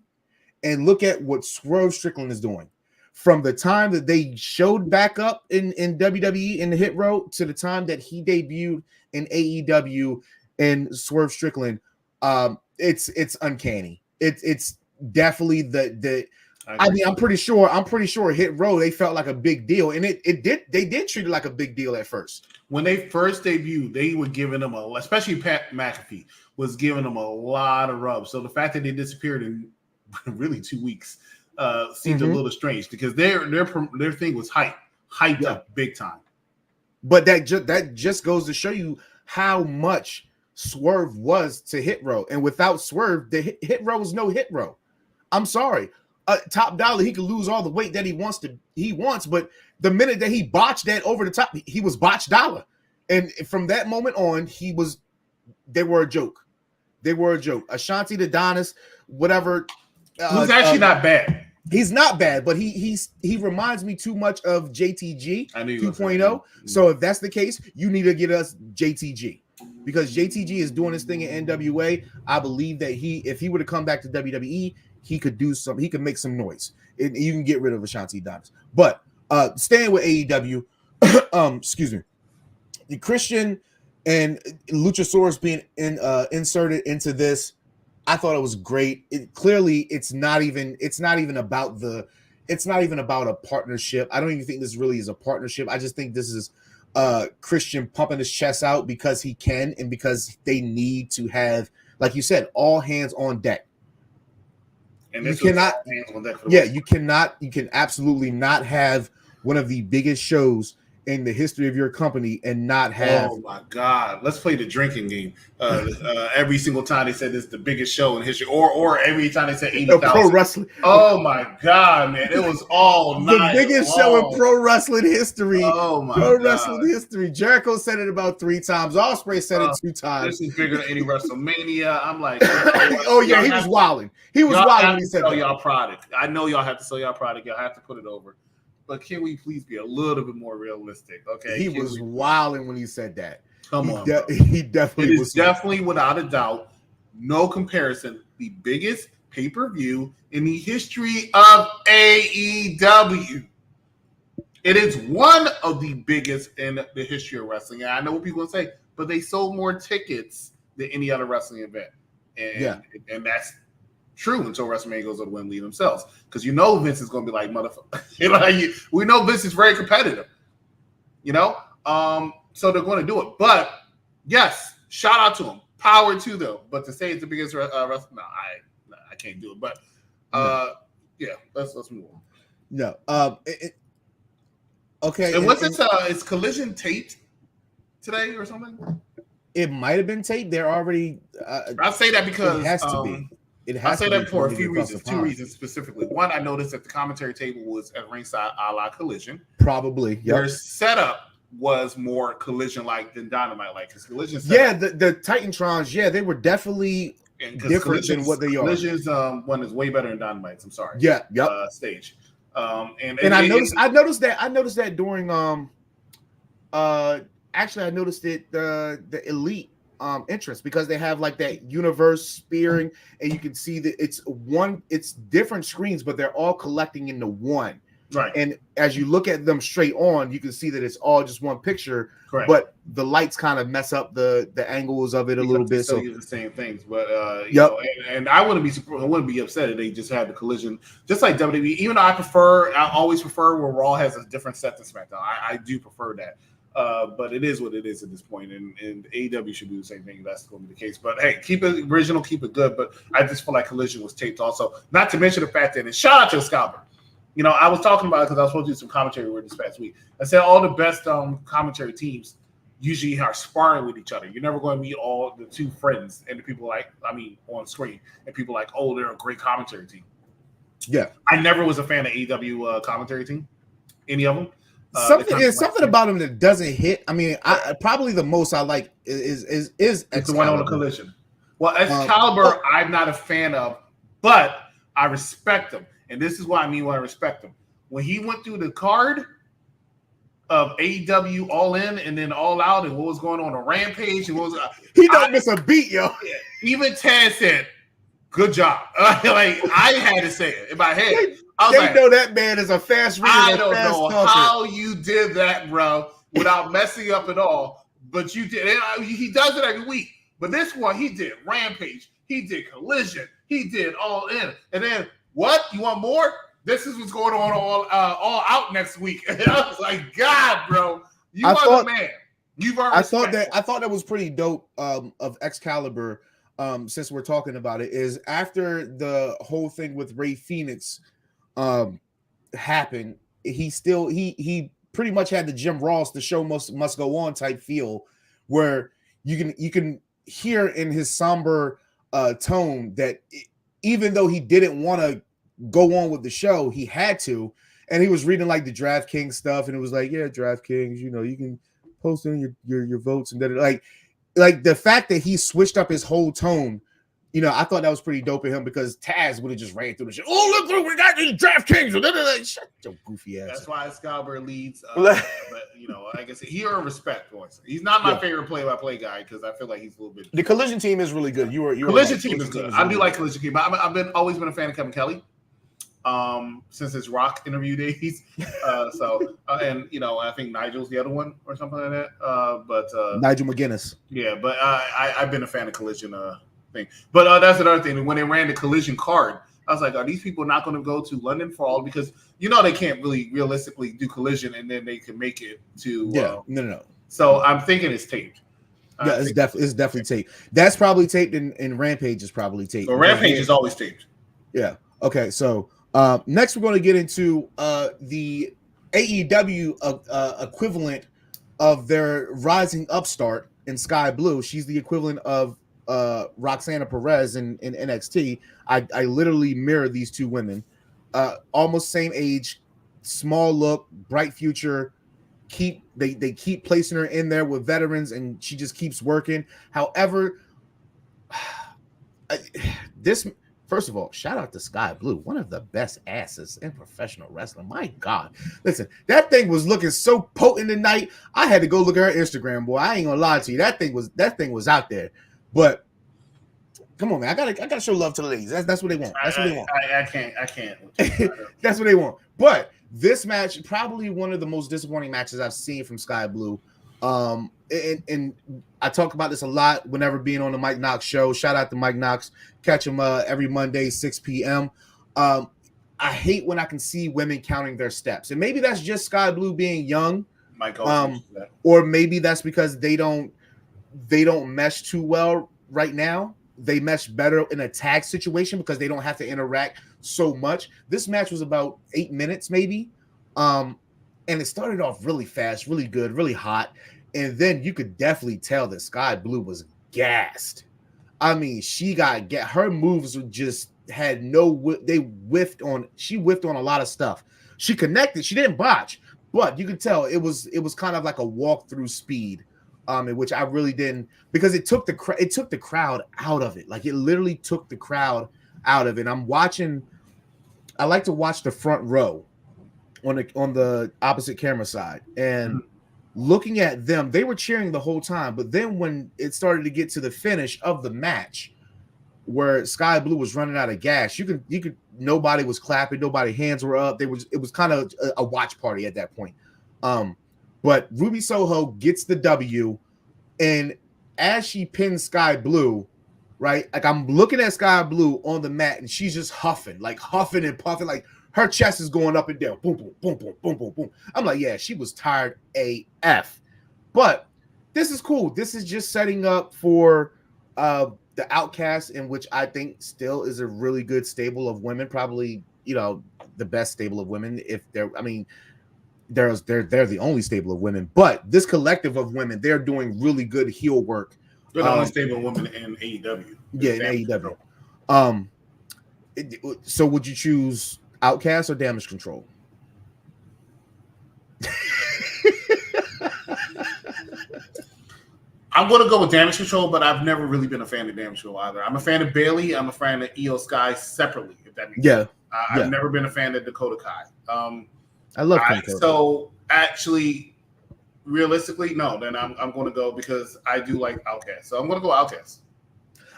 and look at what Swerve Strickland is doing. From the time that they showed back up in WWE in the Hit Row to the time that he debuted in AEW and Swerve Strickland, it's uncanny. It's definitely the I mean, I'm pretty sure Hit Row, they felt like a big deal, and they did treat it like a big deal at first. When they first debuted, they were giving them especially Pat McAfee was giving them a lot of rub. So the fact that they disappeared in really 2 weeks seemed a little strange because their thing was hyped up big time. But that just goes to show you how much Swerve was to Hit Row, and without Swerve, the Hit Row was no Hit Row. I'm sorry. Top Dollar, he could lose all the weight that he wants, but the minute that he botched that over the top, he was Botched Dollar. And from that moment on, they were a joke. They were a joke. Ashanti the Adonis, whatever. Who's actually not bad. He's not bad, but he reminds me too much of JTG 2.0. So if that's the case, you need to get us JTG. Because JTG is doing his thing in NWA. I believe that if he were to come back to WWE, he could make some noise. You can get rid of Ashanti Adonis. But staying with AEW, excuse me, the Christian and Luchasaurus being inserted into this, I thought it was great. It's not even about a partnership. I don't even think this really is a partnership. I just think this is Christian pumping his chest out because he can and because they need to have, like you said, all hands on deck. And you this was cannot. all hands on deck for the Yeah, West. you cannot. You can absolutely not have one of the biggest shows in the history of your company and not have. Oh my God! Let's play the drinking game. Every single time they said this is the biggest show in history, or every time they said 80,000. Pro wrestling. Oh my God, man! It was all The night biggest long. show in pro wrestling history. Oh my Pro God. wrestling history. Jericho said it about 3 times. Ospreay said it 2 times. This is bigger than any WrestleMania. I'm like, oh yeah, he was wilding. He was y'all wilding have when he to said sell that. y'all product. I know y'all have to sell y'all product. Y'all have to put it over. But can we please be a little bit more realistic? Okay, He was wilding when he said that. Come He on, bro. he definitely It was. is definitely, without a doubt, no comparison, the biggest pay-per-view in the history of AEW. It is one of the biggest in the history of wrestling. And I know what people will say, but they sold more tickets than any other wrestling event. And that's true until WrestleMania goes to the Wembley themselves. Because you know Vince is going to be like, motherfucker. We know Vince is very competitive. So they're going to do it. But, yes, shout out to them. Power to them. But to say it's the biggest wrestling, no, I can't do it. But, yeah, let's move on. No. Okay. And what's is Collision taped today or something? It might have been taped. They're already. I say that because it has to be. It has I say to that be for a few reasons. 2 pond. reasons specifically. One, I noticed that the commentary table was at ringside a la Collision. Probably. Yep. Their setup was more Collision-like than Dynamite-like. Because Collision setup, the Titantrons, they were definitely different than what they are. Collision's one is way better than Dynamite's. I'm sorry. Yeah. Yep. Stage. And I noticed that during actually I noticed it the Elite entrance, because they have like that universe spearing, and you can see that it's different screens, but they're all collecting into one. Right. And as you look at them straight on, you can see that it's all just one picture. Correct. But the lights kind of mess up the angles of it a little bit. So the same things, but you know, and I wouldn't be upset if they just had the Collision, just like WWE. Even though I always prefer where Raw has a different set than SmackDown. I do prefer that. But it is what it is at this point, and AEW should do the same thing if that's going to be the case. But hey, keep it original, keep it good. But I just feel like Collision was taped also. Not to mention the fact that, and shout out to Excalibur. You know, I was talking about it because I was supposed to do some commentary with this past week. I said all the best commentary teams usually are sparring with each other. You're never going to meet all the two friends and the people on screen, and people like, oh, they're a great commentary team. Yeah, I never was a fan of AEW commentary team, any of them. Something about him that doesn't hit. I mean, probably the most I like is the one on the Collision. Well, Excalibur, I'm not a fan of, but I respect him, and this is what I mean when I respect him. When he went through the card of AEW All In and then All Out, and what was going on Rampage, and what was he don't miss a beat, yo. Even Taz said, "Good job." Like I had to say it in my head. They know that man is a fast reader. I don't know how you did that, bro, without messing up at all. But you did. He does it every week. But this one, he did Rampage. He did Collision. He did All In. And then, what? You want more? This is what's going on All Out next week. And I was like, God, bro, you are the man. You've already. I thought that was pretty dope of Excalibur. Since we're talking about it, is after the whole thing with Rey Fenix happened, he pretty much had the Jim Ross, the show must go on type feel, where you can hear in his somber tone that even though he didn't want to go on with the show, he had to, and he was reading like the DraftKings stuff, and it was like, yeah, DraftKings, you know, you can post in your votes, and then like the fact that he switched up his whole tone. You know, I thought that was pretty dope of him, because Taz would have just ran through the shit. Oh, look, we got these DraftKings. Shut your goofy ass. That's why Excalibur leads. But, you know, like I said, he earned respect for us. He's not my favorite play-by-play guy, because I feel like he's a little bit. The Collision team is really good. Collision team is good. I do like Collision team. I've always been a fan of Kevin Kelly. Since his Rock interview days. And you know, I think Nigel's the other one or something like that. But Nigel McGuinness. Yeah, but I've been a fan of Collision thing. But that's another thing. When they ran the Collision card, I was like, are these people not going to go to London for all? Because you know they can't really realistically do Collision and then they can make it to no. So I'm thinking it's taped. Yeah, it's definitely taped. That's probably taped, and Rampage is probably taped. So Rampage is always taped. Yeah. Okay, so next we're going to get into the AEW equivalent of their rising upstart in Sky Blue. She's the equivalent of Roxana Perez in NXT. I literally mirror these two women, almost same age, small look, bright future. They keep placing her in there with veterans, and she just keeps working. However, this first of all, shout out to Sky Blue, one of the best asses in professional wrestling. My God, listen, that thing was looking so potent tonight. I had to go look at her Instagram, boy. I ain't gonna lie to you, that thing was out there. But come on, man, I gotta show love to the ladies. That's what they want. That's what they want. I can't. That's what they want. But this match, probably one of the most disappointing matches I've seen from Sky Blue. And I talk about this a lot whenever being on the Mike Knox show. Shout out to Mike Knox. Catch him every Monday, 6 p.m. I hate when I can see women counting their steps. And maybe that's just Sky Blue being young. Or maybe that's because they don't mesh too well right now. They mesh better in a tag situation because they don't have to interact so much. This match was about 8 minutes, maybe. And it started off really fast, really good, really hot. And then you could definitely tell that Sky Blue was gassed. I mean, she got her moves just had she whiffed on a lot of stuff. She connected, she didn't botch, but you could tell it was kind of like a walk-through speed. In which I really didn't, because it took the crowd out of it. Like it literally took the crowd out of it. I like to watch the front row on the opposite camera side, and looking at them, they were cheering the whole time. But then when it started to get to the finish of the match, where Sky Blue was running out of gas, you could nobody was clapping, nobody hands were up. It was kind of a watch party at that point. But Ruby Soho gets the W, and as she pins Sky Blue, right? Like I'm looking at Sky Blue on the mat, and she's just huffing and puffing, like her chest is going up and down. Boom, boom, boom, boom, boom, boom, boom. I'm like, yeah, she was tired AF. But this is cool. This is just setting up for the Outcast, in which I think still is a really good stable of women. Probably, the best stable of women. They're the only stable of women, but this collective of women, they're doing really good heel work. They're the only stable of women in AEW. Yeah, in AEW. So would you choose Outcast or Damage Control? I'm going to go with Damage Control, but I've never really been a fan of Damage Control either. I'm a fan of Bailey. I'm a fan of Io Sky separately, if that makes sense. I've never been a fan of Dakota Kai. I love Dakota. So actually, realistically, no. Then I'm going to go because I do like Outcast. So I'm going to go Outcast.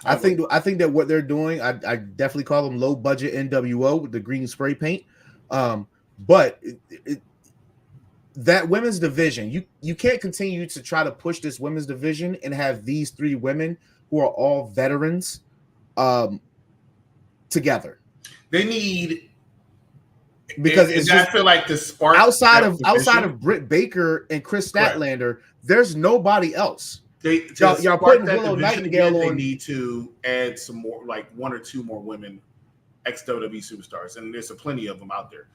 I think that what they're doing, I definitely call them low budget NWO with the green spray paint. But that women's division, you can't continue to try to push this women's division and have these three women who are all veterans together. They need, because I feel like the spark outside of Britt Baker and Chris Statlander, there's nobody else. Y'all putting Willow Nightingale on. They need to add some more, like one or two more women ex-WWE superstars, and there's plenty of them out there.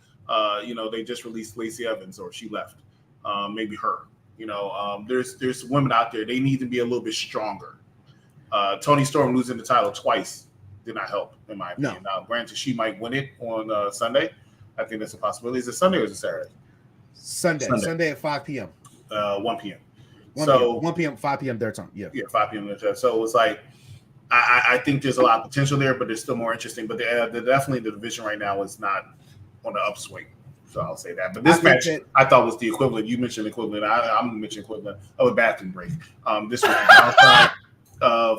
They just released Lacey Evans, or she left. Maybe her. There's women out there. They need to be a little bit stronger. Toni Storm losing the title twice did not help, in my opinion. No. Now, granted, she might win it on Sunday. I think that's a possibility. Is it Sunday or is it Saturday? Sunday at 5 p.m. 1 p.m. 1 p.m., 5 p.m. their time. Yeah, 5 p.m. their time. So it's like, I think there's a lot of potential there, but there's still more interesting. But definitely the division right now is not on the upswing. So I'll say that. But this match, I thought was the equivalent. You mentioned equivalent. I'm going to mention equivalent of a bathroom break. This was the downside of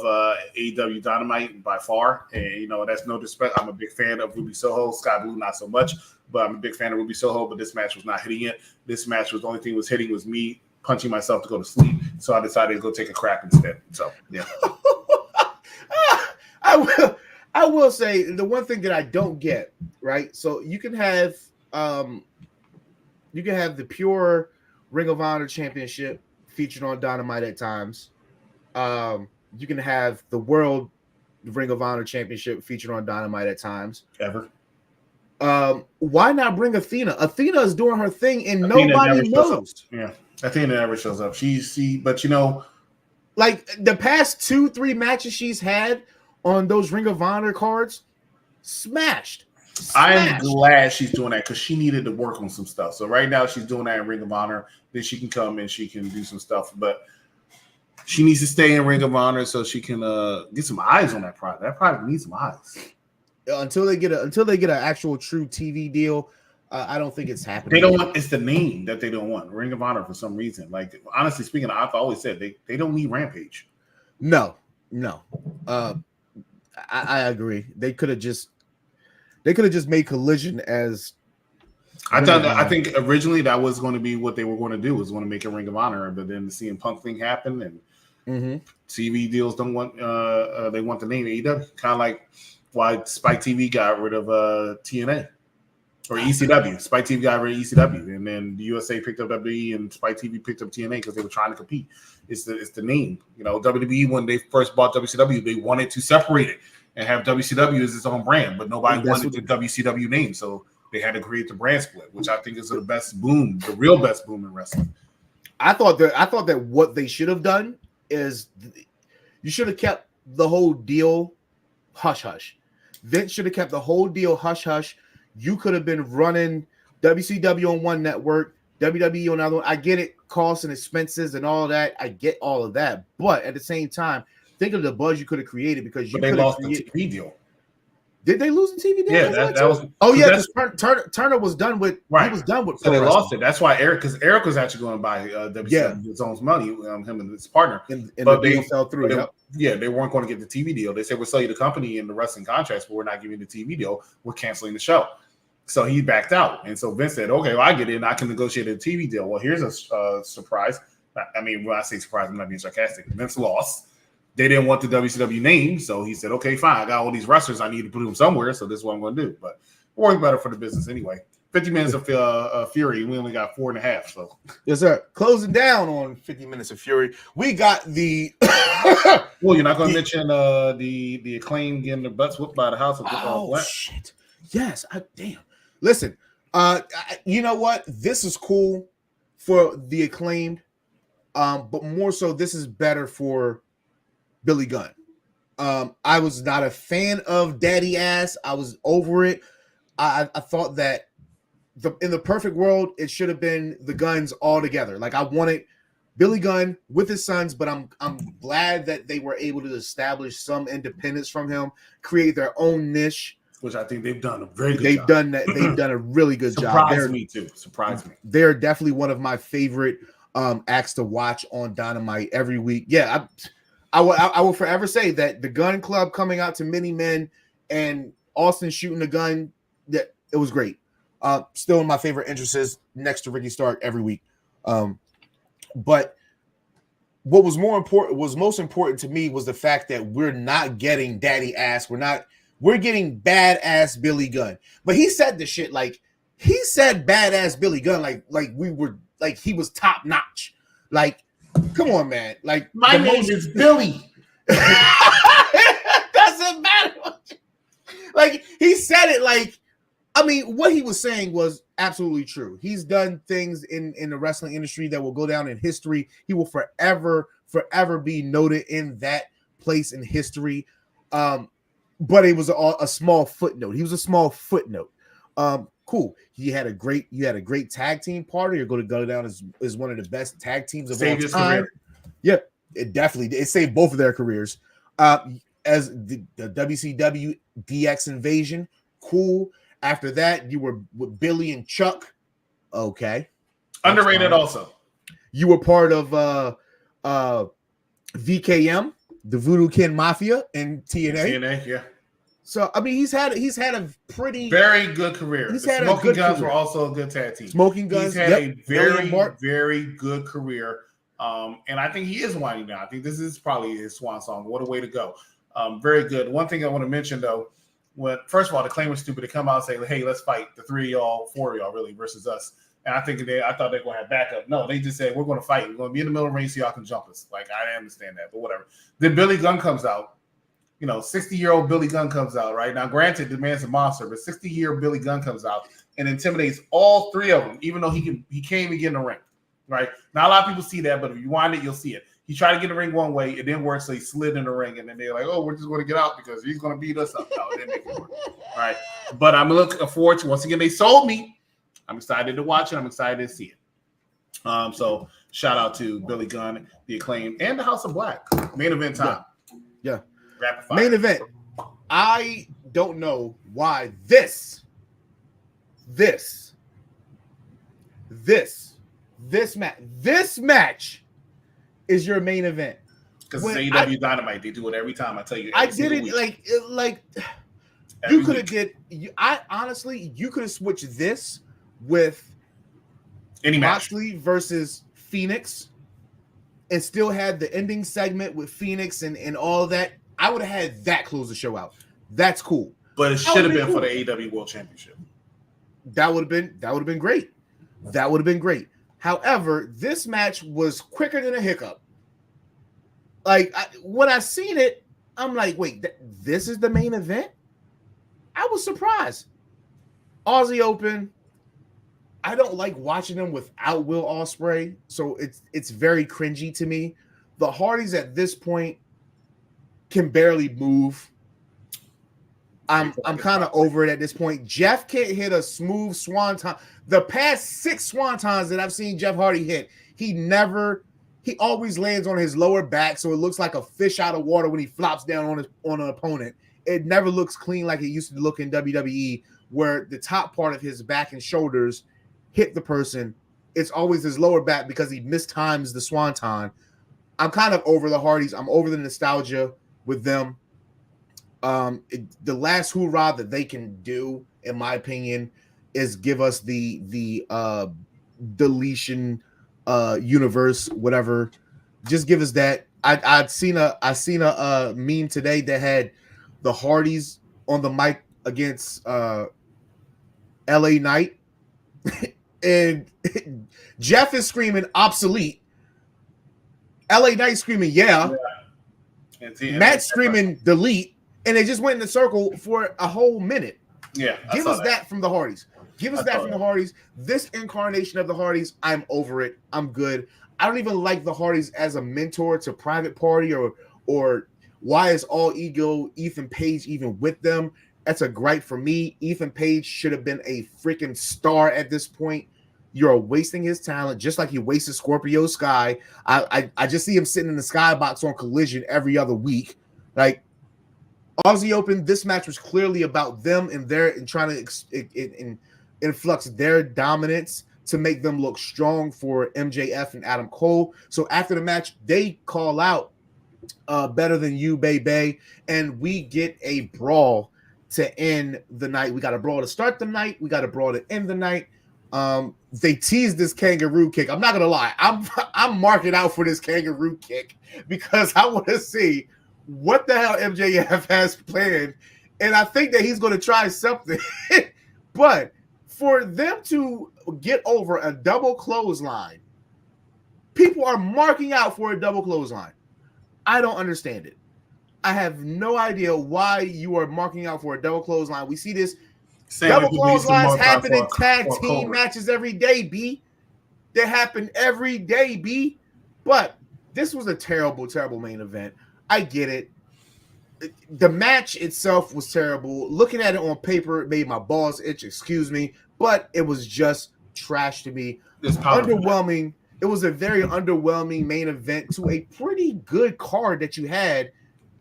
AEW Dynamite by far. And, that's no disrespect. I'm a big fan of Ruby Soho. Sky Blue, not so much. But I'm a big fan of Ruby Soho. But this match was not hitting it. This match was the only thing was hitting was me punching myself to go to sleep. So I decided to go take a crap instead. So, yeah. I will say the one thing that I don't get, right? So you can have the pure Ring of Honor championship featured on Dynamite at times. You can have the World Ring of Honor championship featured on Dynamite at times. Ever. Why not bring Athena? Athena is doing her thing, and Athena nobody never shows up. knows. Yeah, Athena never shows up. But like the past 2-3 matches she's had on those Ring of Honor cards, smashed. I am glad she's doing that because she needed to work on some stuff. So right now she's doing that in Ring of Honor. Then she can come and she can do some stuff. But she needs to stay in Ring of Honor so she can get some eyes on that product. That product needs some eyes. Until they get an actual true TV deal, I don't think it's happening. They don't want. It's the name that they don't want. Ring of Honor for some reason. Like honestly speaking, I've always said they don't need Rampage. No. I agree. They could have just made Collision as. I think originally that was going to be what they were going to do, was going to make a Ring of Honor, but then the CM Punk thing happened, and TV deals don't want they want the name AEW, kind of like why Spike TV got rid of TNA or ECW. Spike TV got rid of ECW, and then the USA picked up WWE, and Spike TV picked up TNA because they were trying to compete. It's the name, WWE when they first bought WCW, they wanted to separate it and have WCW as its own brand, but nobody wanted the WCW name, so they had to create the brand split, which I think is the best boom, the real best boom in wrestling. I thought that what they should have done is you should have kept the whole deal hush hush. Vince should have kept the whole deal hush hush. You could have been running WCW on one network, WWE on another one. I get it, costs and expenses and all that. I get all of that, but at the same time, think of the buzz you could have created because they lost the TV deal. Did they lose the TV deal? Yeah, that was. Oh yeah, because Turner was done with. Right. He was done with. So they lost it. That's why Eric was actually going to buy WCW his own money, him and his partner. But the deal fell through. They weren't going to get the TV deal. They said we'll sell you the company and the wrestling contracts, but we're not giving you the TV deal. We're canceling the show. So he backed out, and so Vince said, "Okay, well, I get in. I can negotiate a TV deal." Well, here's a surprise. I mean, when I say surprise, I'm not being sarcastic. Vince lost. They didn't want the WCW name, so he said, "Okay, fine. I got all these wrestlers. I need to put them somewhere, so this is what I'm going to do." But it worked better for the business anyway. 50 minutes of Fury. We only got 4.5. So yes, sir. Closing down on 50 minutes of Fury. We got the. Well, you're not going to mention the Acclaim getting their butts whooped by the House of shit. Yes. Damn. Listen. You know what? This is cool for the Acclaimed, but more so, this is better for Billy Gunn. I was not a fan of Daddy Ass. I was over it. I thought that in the perfect world, it should have been the Guns all together. Like I wanted Billy Gunn with his sons, but I'm glad that they were able to establish some independence from him, create their own niche. Which I think they've done a very good job. They've done a really good job. Surprised me. They're definitely one of my favorite acts to watch on Dynamite every week. Yeah, I will forever say that the Gun Club coming out to Many Men and Austin shooting the gun, that it was great. Still one of my favorite entrances next to Ricky Stark every week. But what was most important to me was the fact that we're not getting Daddy Ass. We're getting badass Billy Gunn. But he said the shit like he said badass Billy Gunn like we were like he was top notch. Like, come on, man. Like my name is Billy. Doesn't matter. Like he said it like, I mean, what he was saying was absolutely true. He's done things in the wrestling industry that will go down in history. He will forever be noted in that place in history. But it was a small footnote. He was a small footnote. Cool. You had a great tag team partner. You're going to go down as one of the best tag teams of all time. Yeah, it saved both of their careers. As the WCW DX Invasion, cool. After that, you were with Billy and Chuck. Okay. Underrated also. You were part of VKM, the Voodoo Kin Mafia in TNA. Yeah. So I mean, he's had a pretty very good career. Smoking Guns were also a good tag team. Smoking Guns. He's had a very good career. And I think he is winding down. I think this is probably his swan song. What a way to go. Very good. One thing I want to mention though, first of all, the claim was stupid to come out and say, "Hey, let's fight the 3 of y'all, 4 of y'all, really versus us." And I thought they were going to have backup. No, they just said, "We're going to fight. We're going to be in the middle of the ring so y'all can jump us." Like, I understand that, but whatever. Then Billy Gunn comes out 60-year-old Billy Gunn comes out, right? Now, granted, the man's a monster, but 60-year-old Billy Gunn comes out and intimidates all three of them, even though he can't even get in the ring, right? Not a lot of people see that, but if you wind it, you'll see it. He tried to get in the ring one way, it didn't work, so he slid in the ring, and then they're like, oh, we're just going to get out because he's going to beat us up. No, it didn't make it work. All right. But I'm looking forward to, once again, they sold me. I'm excited to watch it. I'm excited to see it. So shout out to Billy Gunn, the Acclaim, and the House of Black. Main event time. Yeah. Rapid fire. Main event. I don't know why this match is your main event. Because it's AEW Dynamite. They do it every time. I tell you. I did it like you could have did. You could have switched this with any match. Moxley versus Phoenix, and still had the ending segment with Phoenix and all of that. I would have had that close the show out. That's cool. But it should have been cool for the AEW World Championship. That would have been great. That would have been great. However, this match was quicker than a hiccup. Like when I seen it, I'm like, wait, this is the main event? I was surprised. Aussie Open. I don't like watching them without Will Ospreay, so it's very cringy to me. The Hardys at this point can barely move. I'm kind of over it at this point. Jeff can't hit a smooth swanton. The past 6 swantons that I've seen Jeff Hardy hit, he always lands on his lower back, so it looks like a fish out of water when he flops down on an opponent. It never looks clean like it used to look in WWE, where the top part of his back and shoulders hit the person. It's always his lower back because he mistimes the swanton. I'm kind of over the Hardys. I'm over the nostalgia with them. The last hoorah that they can do, in my opinion, is give us the deletion universe, whatever. Just give us that. I seen a meme today that had the Hardys on the mic against LA Knight, and Jeff is screaming obsolete. LA Knight screaming yeah. Matt screaming delete. And they just went in the circle for a whole minute. Yeah. Give us that from the Hardys. Give us that from the Hardys. This incarnation of the Hardys, I'm over it. I'm good. I don't even like the Hardys as a mentor to Private Party or why is All Ego Ethan Page even with them? That's a gripe for me. Ethan Page should have been a freaking star at this point. You're wasting his talent just like you wasted Scorpio Sky. I just see him sitting in the skybox on Collision every other week. Like, Aussie Open, this match was clearly about them and trying to influx their dominance to make them look strong for MJF and Adam Cole. So after the match, they call out better than you, baby, and we get a brawl to end the night. We got a brawl to start the night. We got a brawl to end the night. They teased this kangaroo kick. I'm not gonna lie. I'm marking out for this kangaroo kick because I want to see what the hell MJF has planned, and I think that he's going to try something. But for them to get over a double clothesline, people are marking out for a double clothesline. I don't understand it. I have no idea why you are marking out for a double clothesline. We see this double clotheslines happen in tag team matches every day, B. They happen every day, B. But this was a terrible, terrible main event. I get it. The match itself was terrible. Looking at it on paper, it made my balls itch, excuse me, but it was just trash to me. Underwhelming. It was a very underwhelming main event to a pretty good card that you had,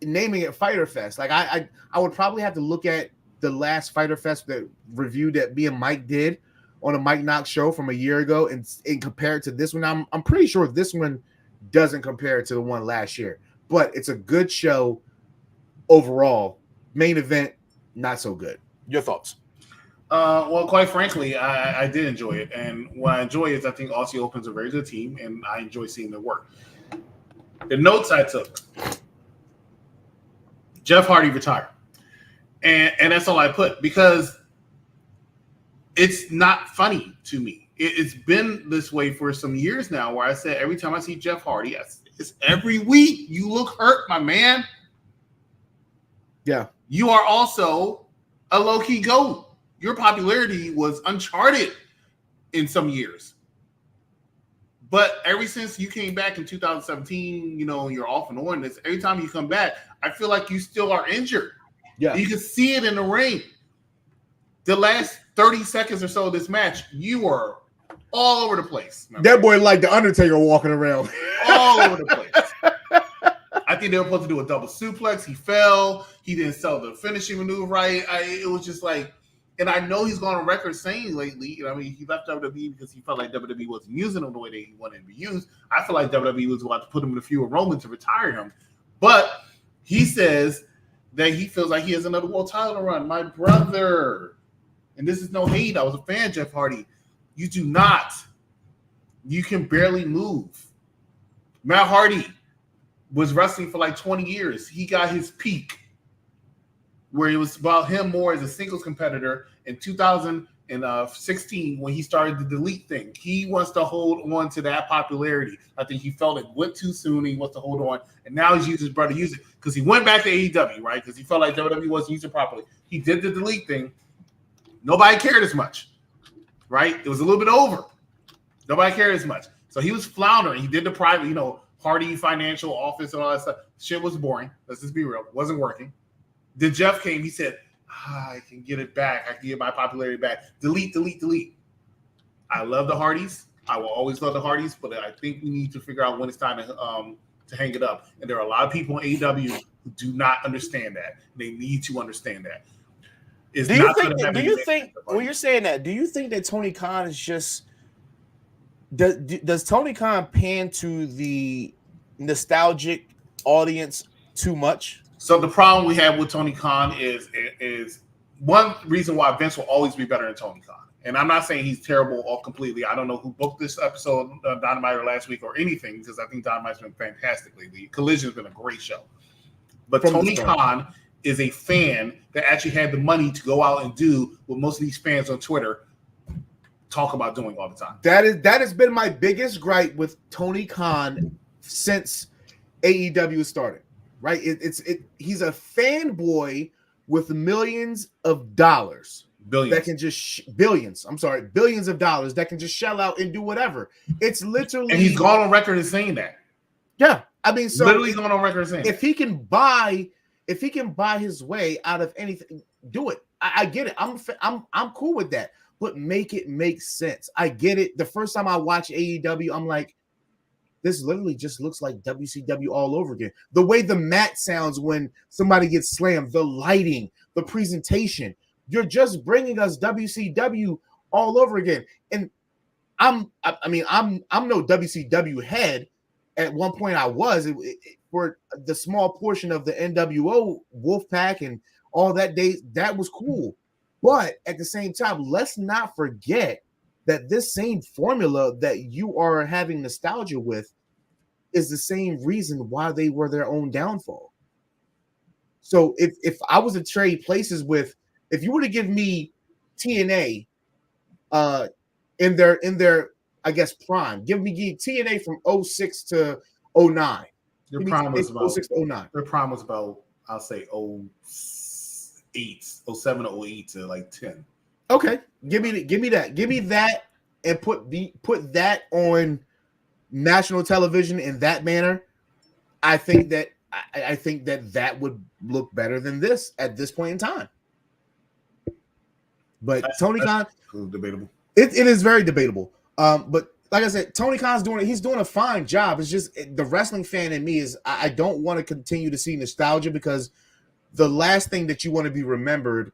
naming it Fyter Fest. Like I would probably have to look at the last Fyter Fest that review that me and Mike did on a Mike Knox show from a year ago and compare it to this one. I'm pretty sure this one doesn't compare to the one last year. But it's a good show overall. Main event, not so good. Your thoughts? Well, quite frankly, I did enjoy it. And what I enjoy is I think Aussie Open's a very good team, and I enjoy seeing their work. The notes I took, Jeff Hardy retired. And that's all I put because it's not funny to me. It's been this way for some years now where I said every time I see Jeff Hardy, it's every week. You look hurt, my man. Yeah. You are also a low-key GOAT. Your popularity was uncharted in some years. But ever since you came back in 2017, you're off and on this. Every time you come back, I feel like you still are injured. Yeah. You can see it in the ring. The last 30 seconds or so of this match, you were all over the place. That boy like the Undertaker walking around. All over the place. I think they were supposed to do a double suplex. He fell. He didn't sell the finishing maneuver right. It was just like, and I know he's gone on record saying lately, he left WWE because he felt like WWE wasn't using him the way that he wanted to be used. I feel like WWE was about to put him in a few enrollment to retire him. But he says that he feels like he has another world title to run. My brother, and this is no hate. I was a fan, Jeff Hardy. You do not. You can barely move. Matt Hardy was wrestling for like 20 years. He got his peak where it was about him more as a singles competitor in 2016 when he started the delete thing. He wants to hold on to that popularity. I think he felt it went too soon. He wants to hold on. And now he's using his brother to use it because he went back to AEW, right? Because he felt like WWE wasn't using it properly. He did the delete thing. Nobody cared as much, right? It was a little bit over. Nobody cared as much. So he was floundering. He did the private, Hardy financial office and all that stuff. Shit was boring. Let's just be real. It wasn't working. Then Jeff came. He said, I can get it back. I can get my popularity back. Delete, delete, delete. I love the Hardys. I will always love the Hardys, but I think we need to figure out when it's time to hang it up. And there are a lot of people in AEW who do not understand that. They need to understand that. Do you think when you're saying that, do you think that Tony Khan is just does Tony Khan pan to the nostalgic audience too much? So the problem we have with Tony Khan is one reason why Vince will always be better than Tony Khan. And I'm not saying he's terrible off completely. I don't know who booked this episode of Dynamite or last week or anything, because I think Dynamite's been fantastic lately. Collision's been a great show. But Tony Khan is a fan that actually had the money to go out and do what most of these fans on Twitter talk about doing all the time. That has been my biggest gripe with Tony Khan since AEW started. Right? He's a fanboy with millions of dollars. Billions. That can just billions of dollars that can just shell out and do whatever. It's literally, and he's gone on record as saying that. Yeah, I mean, so literally going on record as saying if he can buy his way out of anything, do it. I get it. I'm cool with that, but make it make sense. I get it. The first time I watched AEW, I'm like, this literally just looks like WCW all over again. The way the mat sounds when somebody gets slammed, the lighting, the presentation. You're just bringing us WCW all over again. And I'm no WCW head. At one point I was for the small portion of the NWO Wolfpack and all that days, that was cool. But at the same time, let's not forget that this same formula that you are having nostalgia with is the same reason why they were their own downfall. So if I was to trade places with, if you were to give me TNA in their I guess prime, give me TNA from 06 to 09. Your prime was about 06 to 09. Their prime was about, I'll say 07 to 08 to like 10. Okay, give me that. Give me that and put that on national television in that manner. I think that would look better than this at this point in time. But Tony Khan, debatable. It is very debatable. But like I said, Tony Khan's doing a fine job. It's just the wrestling fan in me is I don't want to continue to see nostalgia, because the last thing that you want to be remembered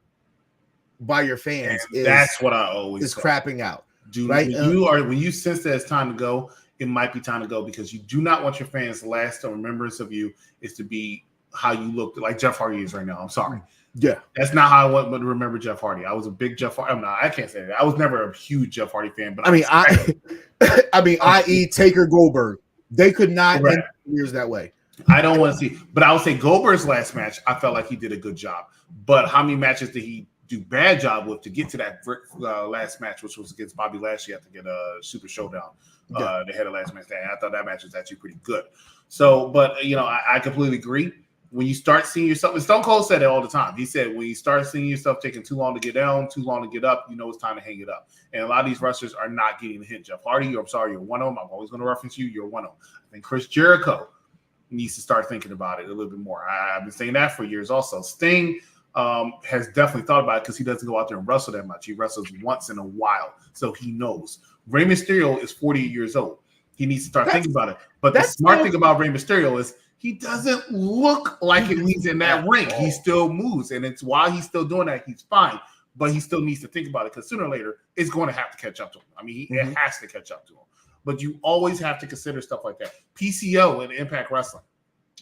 by your fans that's what I always is crapping out. Right? When you sense that it's time to go, it might be time to go, because you do not want your fans' last remembrance of you is to be how you look like Jeff Hardy is right now. I'm sorry. Yeah, that's not how I want to remember Jeff Hardy. I was a big Jeff Hardy. I can't say that. I was never a huge Jeff Hardy fan, but i.e. Taker Goldberg. They could not end years that way. I don't want to see, but I would say Goldberg's last match, I felt like he did a good job. But how many matches did he do bad job with to get to that last match, which was against Bobby Lashley to get a Super Showdown? They had a last match there. I thought that match was actually pretty good. So, but I completely agree. when you start seeing yourself, and Stone Cold said it all the time. He said, when you start seeing yourself taking too long to get down, too long to get up, you know it's time to hang it up. And a lot of these wrestlers are not getting the hint. Jeff Hardy, I'm sorry, you're one of them. I'm always going to reference you. You're one of them. I think Chris Jericho needs to start thinking about it a little bit more. I've been saying that for years also. Sting has definitely thought about it because he doesn't go out there and wrestle that much. He wrestles once in a while, so he knows. Rey Mysterio is 48 years old. He needs to start thinking about it. But the smart thing about Rey Mysterio is he doesn't look like it he's in that ring. He still moves, and it's while he's still doing that, he's fine. But he still needs to think about it because sooner or later, it's going to have to catch up to him. I mean, it has to catch up to him. But you always have to consider stuff like that. PCO and Impact Wrestling.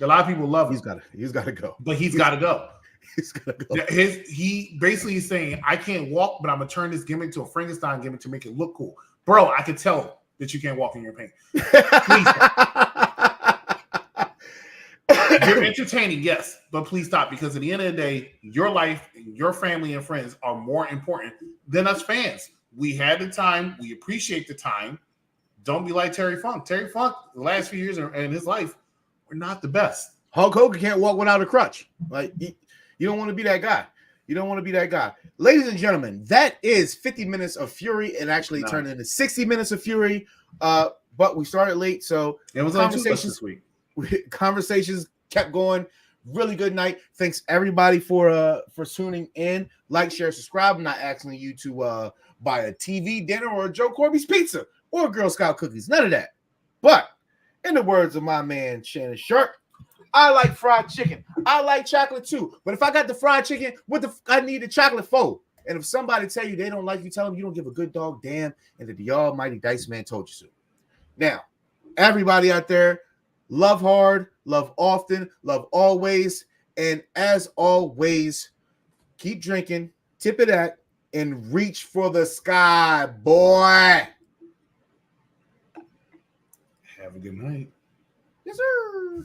A lot of people love him. He's got to go. But he's got to go. He's got to go. He basically is saying, I can't walk, but I'm going to turn this gimmick to a Frankenstein gimmick to make it look cool. Bro, I can tell that you can't walk in your pain. Please stop. You're entertaining, yes, but please stop, because at the end of the day, your life, your family, and friends are more important than us fans. We had the time. We appreciate the time. Don't be like Terry Funk. Terry Funk, the last few years in his life, were not the best. Hulk Hogan can't walk without a crutch. Like, you don't want to be that guy. You don't want to be that guy. Ladies and gentlemen, that is 50 minutes of Fury. It actually turned into 60 minutes of Fury. But we started late, so it was conversations this week. Conversations kept going. Really good night. Thanks everybody for tuning in. Like, share, subscribe. I'm not asking you to buy a TV dinner or a Joe Corby's pizza or Girl Scout cookies. None of that. But in the words of my man Shannon Sharp, I like fried chicken. I like chocolate too. But if I got the fried chicken, I need the chocolate for? And if somebody tell you they don't like you, tell them you don't give a good dog damn, and that the almighty Dice Man told you so. Now, everybody out there, love hard, love often, love always. And as always, keep drinking, tip it at, and reach for the sky, boy. Have a good night. Yes, sir.